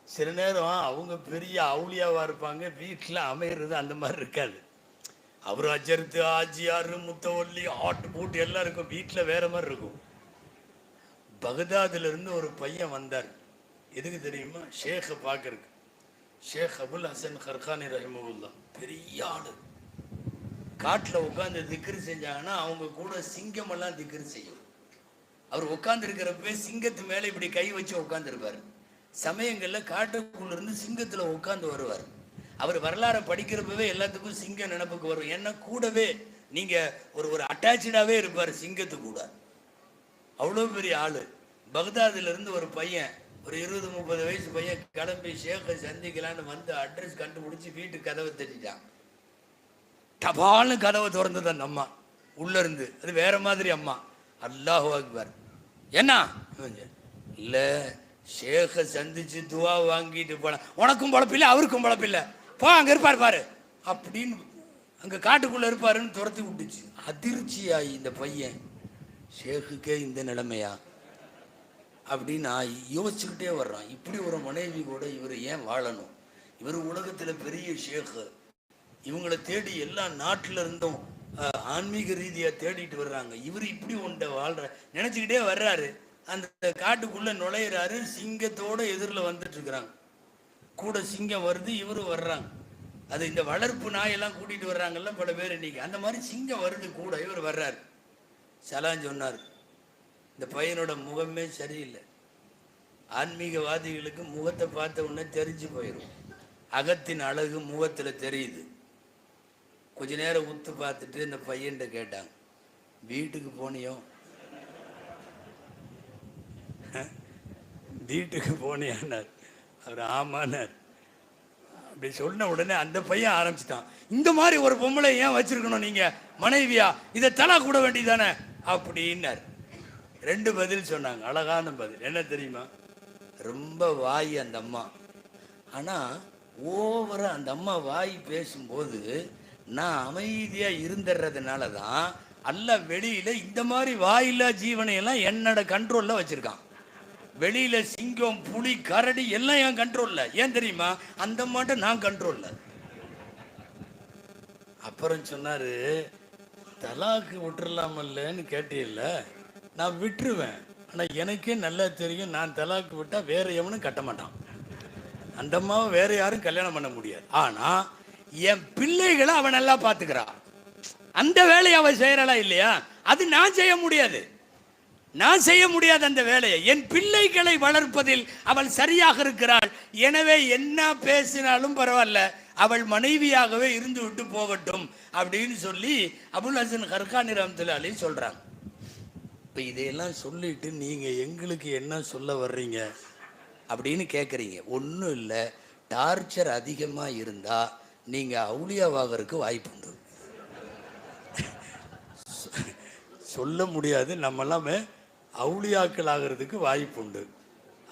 சில நேரம் அவங்க பெரிய அவுளியாவா இருப்பாங்க, வீட்டில் அமைகிறது அந்த மாதிரி இருக்காது. அவர் அஜர்த்து ஆஜியாரு முத்தவல்லி ஆட்டு பூட்டு எல்லாம் இருக்கும், வீட்டில் வேற மாதிரி இருக்கும். பகதாதுல இருந்து ஒரு பையன் வந்தார். எதுக்கு தெரியுமா? ஷேഖை பார்க்கறதுக்கு. ஷேக் அபுல் ஹசன் ஹர்கானி ரஹிமகுல்லா பெரிய ஆளு. காட்டில் உட்காந்து திக்ரு செஞ்சாங்கன்னா அவங்க கூட சிங்கம் எல்லாம் திக்ரு செய்யும். அவர் உட்கார்ந்து இருக்கிறப்ப சிங்கத்து மேலே இப்படி கை வச்சு உட்காந்துருப்பார். சமயங்கள்ல காட்டுக்குள்ள இருந்து சிங்கத்துல உட்காந்து வருவார். அவர் வரலாறை படிக்கிறப்பவே எல்லாத்துக்கும் சிங்க நினைப்புக்கு வரும். ஏன்னா கூடவே நீங்க ஒரு அட்டாச்சாவே இருப்பார் சிங்கத்து கூட. அவ்வளோ பெரிய ஆளு. பகதாதுல இருந்து ஒரு பையன், ஒரு 20-30 வயசு பையன் கிளம்பி ஷேக்கை சந்திக்கலான்னு வந்து அட்ரஸ் கண்டுபிடிச்சி வீட்டுக்கு கதவை தட்டிட்டான். டபால்னு கதவை திறந்தது அந்த அம்மா உள்ள இருந்து. அது வேற மாதிரி அம்மா. அல்லாஹு அக்பர். என்ன இல்ல, ஷேக்கை சந்திச்சு துவா வாங்கிட்டு போன, உனக்கும் பொழப்பில்லை அவருக்கும் பொழப்பில்லை, போ அங்க இருப்பார் பாரு அப்படின்னு அங்க காட்டுக்குள்ள இருப்பாருன்னு துரத்தி விட்டுச்சு. அதிர்ச்சியாயி இந்த பையன், ஷேக்குக்கே இந்த நிலைமையா அப்படின்னு யோசிச்சுக்கிட்டே வர்றான். இப்படி ஒரு மனைவி கூட இவர் ஏன் வாழணும்? இவர் உலகத்துல பெரிய ஷேக்கு. இவங்களை தேடி எல்லா நாட்டில இருந்தும் ஆன்மீக ரீதியா தேடிட்டு வர்றாங்க. இவர் இப்படி ஒன்றை வாழ்ற நினைச்சுக்கிட்டே வர்றாரு. அந்த காட்டுக்குள்ள நுழையிறாரு. சிங்கத்தோட எதிரில் வந்துட்டு இருக்கிறாங்க. கூட சிங்கம் வருது, இவரும் வர்றாங்க. அது இந்த வளர்ப்பு நாயெல்லாம் கூட்டிட்டு வர்றாங்கல்ல பல பேர் இன்னைக்கு, அந்த மாதிரி சிங்கம் வருது கூட, இவர் வர்றாரு. சலான் சொன்னார். இந்த பையனோட முகமே சரியில்லை. ஆன்மீகவாதிகளுக்கு முகத்தை பார்த்த உடனே தெரிஞ்சு போயிடும். அகத்தின் அழகு முகத்துல தெரியுது. கொஞ்ச நேரம் உத்து பார்த்துட்டு இந்த பையன்கிட்ட கேட்டாங்க, வீட்டுக்கு போனியோ? வீட்டுக்கு போனியானார். அவர் ஆமானார். அப்படி சொன்ன உடனே அந்த பையன் ஆரம்பிச்சுட்டான், இந்த மாதிரி ஒரு பொம்பளை ஏன் வச்சிருக்கணும் நீங்க மனைவியா? இதை தலா கூட வேண்டியதானே அப்படின்னார். 2 பதில் சொன்னாங்க. அழகான பதில். என்ன தெரியுமா? ரொம்ப வாய் அந்த அம்மா. ஆனா ஓவரா அந்த அம்மா வாய் பேசும்போது நான் அமைதியா இருந்துறதுனால தான் அல்லாஹ் வெளியில இந்த மாதிரி வாயில்லா ஜீவனை எல்லாம் என்னோட கண்ட்ரோல்ல வச்சிருக்கான். வெளியில சிங்கம், புலி, கரடி எல்லாம் என் கண்ட்ரோல்ல. ஏன் தெரியுமா? அந்த மாட்ட நான் கண்ட்ரோல்ல. அப்புறம் சொன்னாரு, தலாக்கு விட்டுறலாமல்லன்னு கேட்டீல்ல, நான் விட்டுருவேன். ஆனா எனக்கே நல்லா தெரியும், நான் தலாக்கு விட்டா வேற எவனும் கட்ட மாட்டான். அந்த அம்மாவை வேற யாரும் கல்யாணம் பண்ண முடியாது. ஆனா என் பிள்ளைகளை அவன் நல்லா பாத்துக்கிறான். அந்த வேலையை அவன் செய்யறா இல்லையா? அது நான் செய்ய முடியாது. நான் செய்ய முடியாது அந்த வேலையை. என் பிள்ளைகளை வளர்ப்பதில் அவள் சரியாக இருக்கிறாள். எனவே என்ன பேசினாலும் பரவாயில்ல, அவள் மனைவியாகவே இருந்து விட்டு போகட்டும் அப்படின்னு சொல்லி அபுல் ஹசன் ஹர்கானி ரஹ்மத்துல்லாஹி அலைஹி சொல்றாங்க. இப்ப இதையெல்லாம் சொல்லிட்டு நீங்க எங்களுக்கு என்ன சொல்ல வர்றீங்க அப்படின்னு கேட்குறீங்க. ஒன்றும் இல்லை, டார்ச்சர் அதிகமாக இருந்தால் நீங்கள் அவுளியாவாகிறதுக்கு வாய்ப்பு உண்டு. சொல்ல முடியாது, நம்மெல்லாமே அவுளியாக்கள் ஆகிறதுக்கு வாய்ப்பு உண்டு.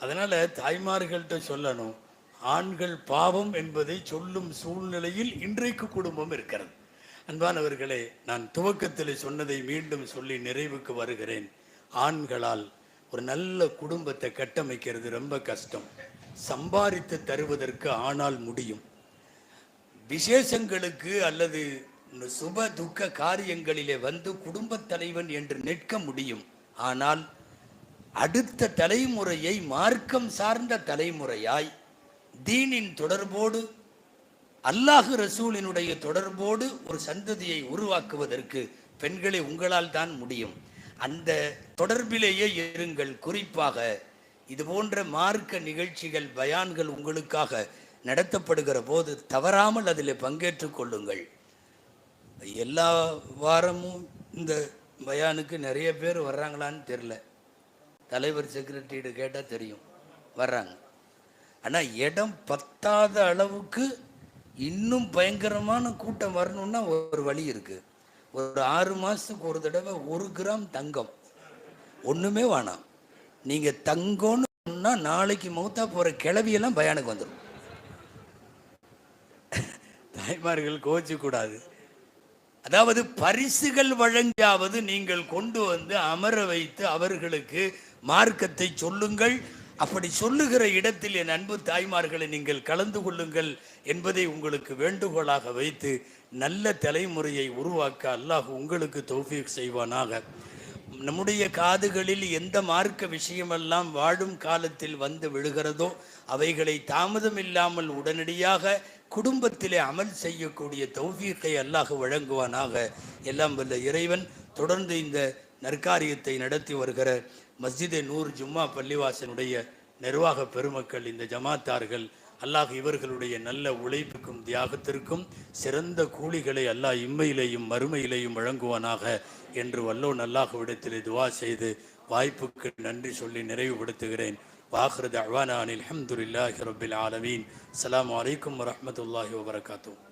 அதனால் தாய்மார்கள்ட்ட சொல்லணும், ஆண்கள் பாவம் என்பதை சொல்லும் சூழ்நிலையில் இன்றைக்கு குடும்பம் இருக்கிறது. அன்பானவர்களே, நான் துவக்கத்தில் சொன்னதை மீண்டும் சொல்லி நிறைவுக்கு வருகிறேன். ஆண்களால் ஒரு நல்ல குடும்பத்தை கட்டமைக்கிறது ரொம்ப கஷ்டம். சம்பாதித்து தருவதற்கு ஆனால் முடியும். விசேஷங்களுக்கு அல்லது சுப துக்க காரியங்களிலே வந்து குடும்பத் தலைவன் என்று நிற்க முடியும். ஆனால் அடுத்த தலைமுறையை மார்க்கம் சார்ந்த தலைமுறையாய் தீனின் தொடர்போடு, அல்லாஹ் ரசூலினுடைய தொடர்போடு ஒரு சந்ததியை உருவாக்குவதற்கு பெண்களை உங்களால் தான் முடியும். அந்த தொடர்பிலேயே இருங்கள். குறிப்பாக இது போன்ற மார்க்க நிகழ்ச்சிகள், பயான்கள் உங்களுக்காக நடத்தப்படுகிற போது தவறாமல் அதில் பங்கேற்றுக் கொள்ளுங்கள். எல்லா வாரமும் இந்த பயானுக்கு நிறைய பேர் வர்றாங்களான்னு தெரில, தலைவர் செக்ரட்டரியிட கேட்டால் தெரியும், வர்றாங்க. ஆனால் இடம் பத்தாத அளவுக்கு இன்னும் பயங்கரமான கூட்டம் வரணும்னா ஒரு வழி இருக்குது. ஒரு 6 மாதத்துக்கு ஒரு தடவை 1 கிராம் தங்கம், ஒன்றுமே வேணாம், நீங்கள் தங்கம்னு சொன்னால் நாளைக்கு மௌத்தா போகிற கிளவியெல்லாம் பயானுக்கு வந்துடும். தாய்மார்கள் கோச்சிக்கூடாது. அதாவது பரிசுகள் வழங்கியாவது நீங்கள் கொண்டு வந்து அமர வைத்து அவர்களுக்கு மார்க்கத்தை சொல்லுங்கள். அப்படி சொல்லுகிற இடத்தில் என் அன்பு தாய்மார்களை நீங்கள் கலந்து கொள்ளுங்கள் என்பதை உங்களுக்கு வேண்டுகோளாக வைத்து நல்ல தலைமுறையை உருவாக்க அல்லாஹ் உங்களுக்கு தௌஃபீக் செய்வானாக. நம்முடைய காதுகளில் எந்த மார்க்க விஷயமெல்லாம் வாழும் காலத்தில் வந்து விழுகிறதோ அவைகளை தாமதம் இல்லாமல் உடனடியாக குடும்பத்திலே அமல் செய்யக்கூடிய தௌஃபீக்கை அல்லாஹ் வழங்குவானாக. எல்லாம் வல்ல இறைவன் தொடர்ந்து இந்த நற்காரியத்தை நடத்தி வருகிற மஸ்ஜிதே நூர் ஜும்மா பள்ளிவாசனுடைய நிர்வாக பெருமக்கள், இந்த ஜமாத்தார்கள், அல்லாஹ் இவர்களுடைய நல்ல உழைப்புக்கும் தியாகத்திற்கும் சிறந்த கூலிகளை அல்லாஹ் இம்மையிலேயும் மறுமையிலேயும் வழங்குவானாக என்று வல்லோன் அல்லாஹ்விடத்தில் துவா செய்து வாய்ப்புக்கு நன்றி சொல்லி நிறைவுபடுத்துகிறேன். வாஹிரு தஅவானா அனில் ஹம்துலில்லாஹி ரப்பில் ஆலமீன். அஸ்ஸலாமு அலைக்கும் வரஹ்மத்துல்லாஹி வபரகாத்துஹு.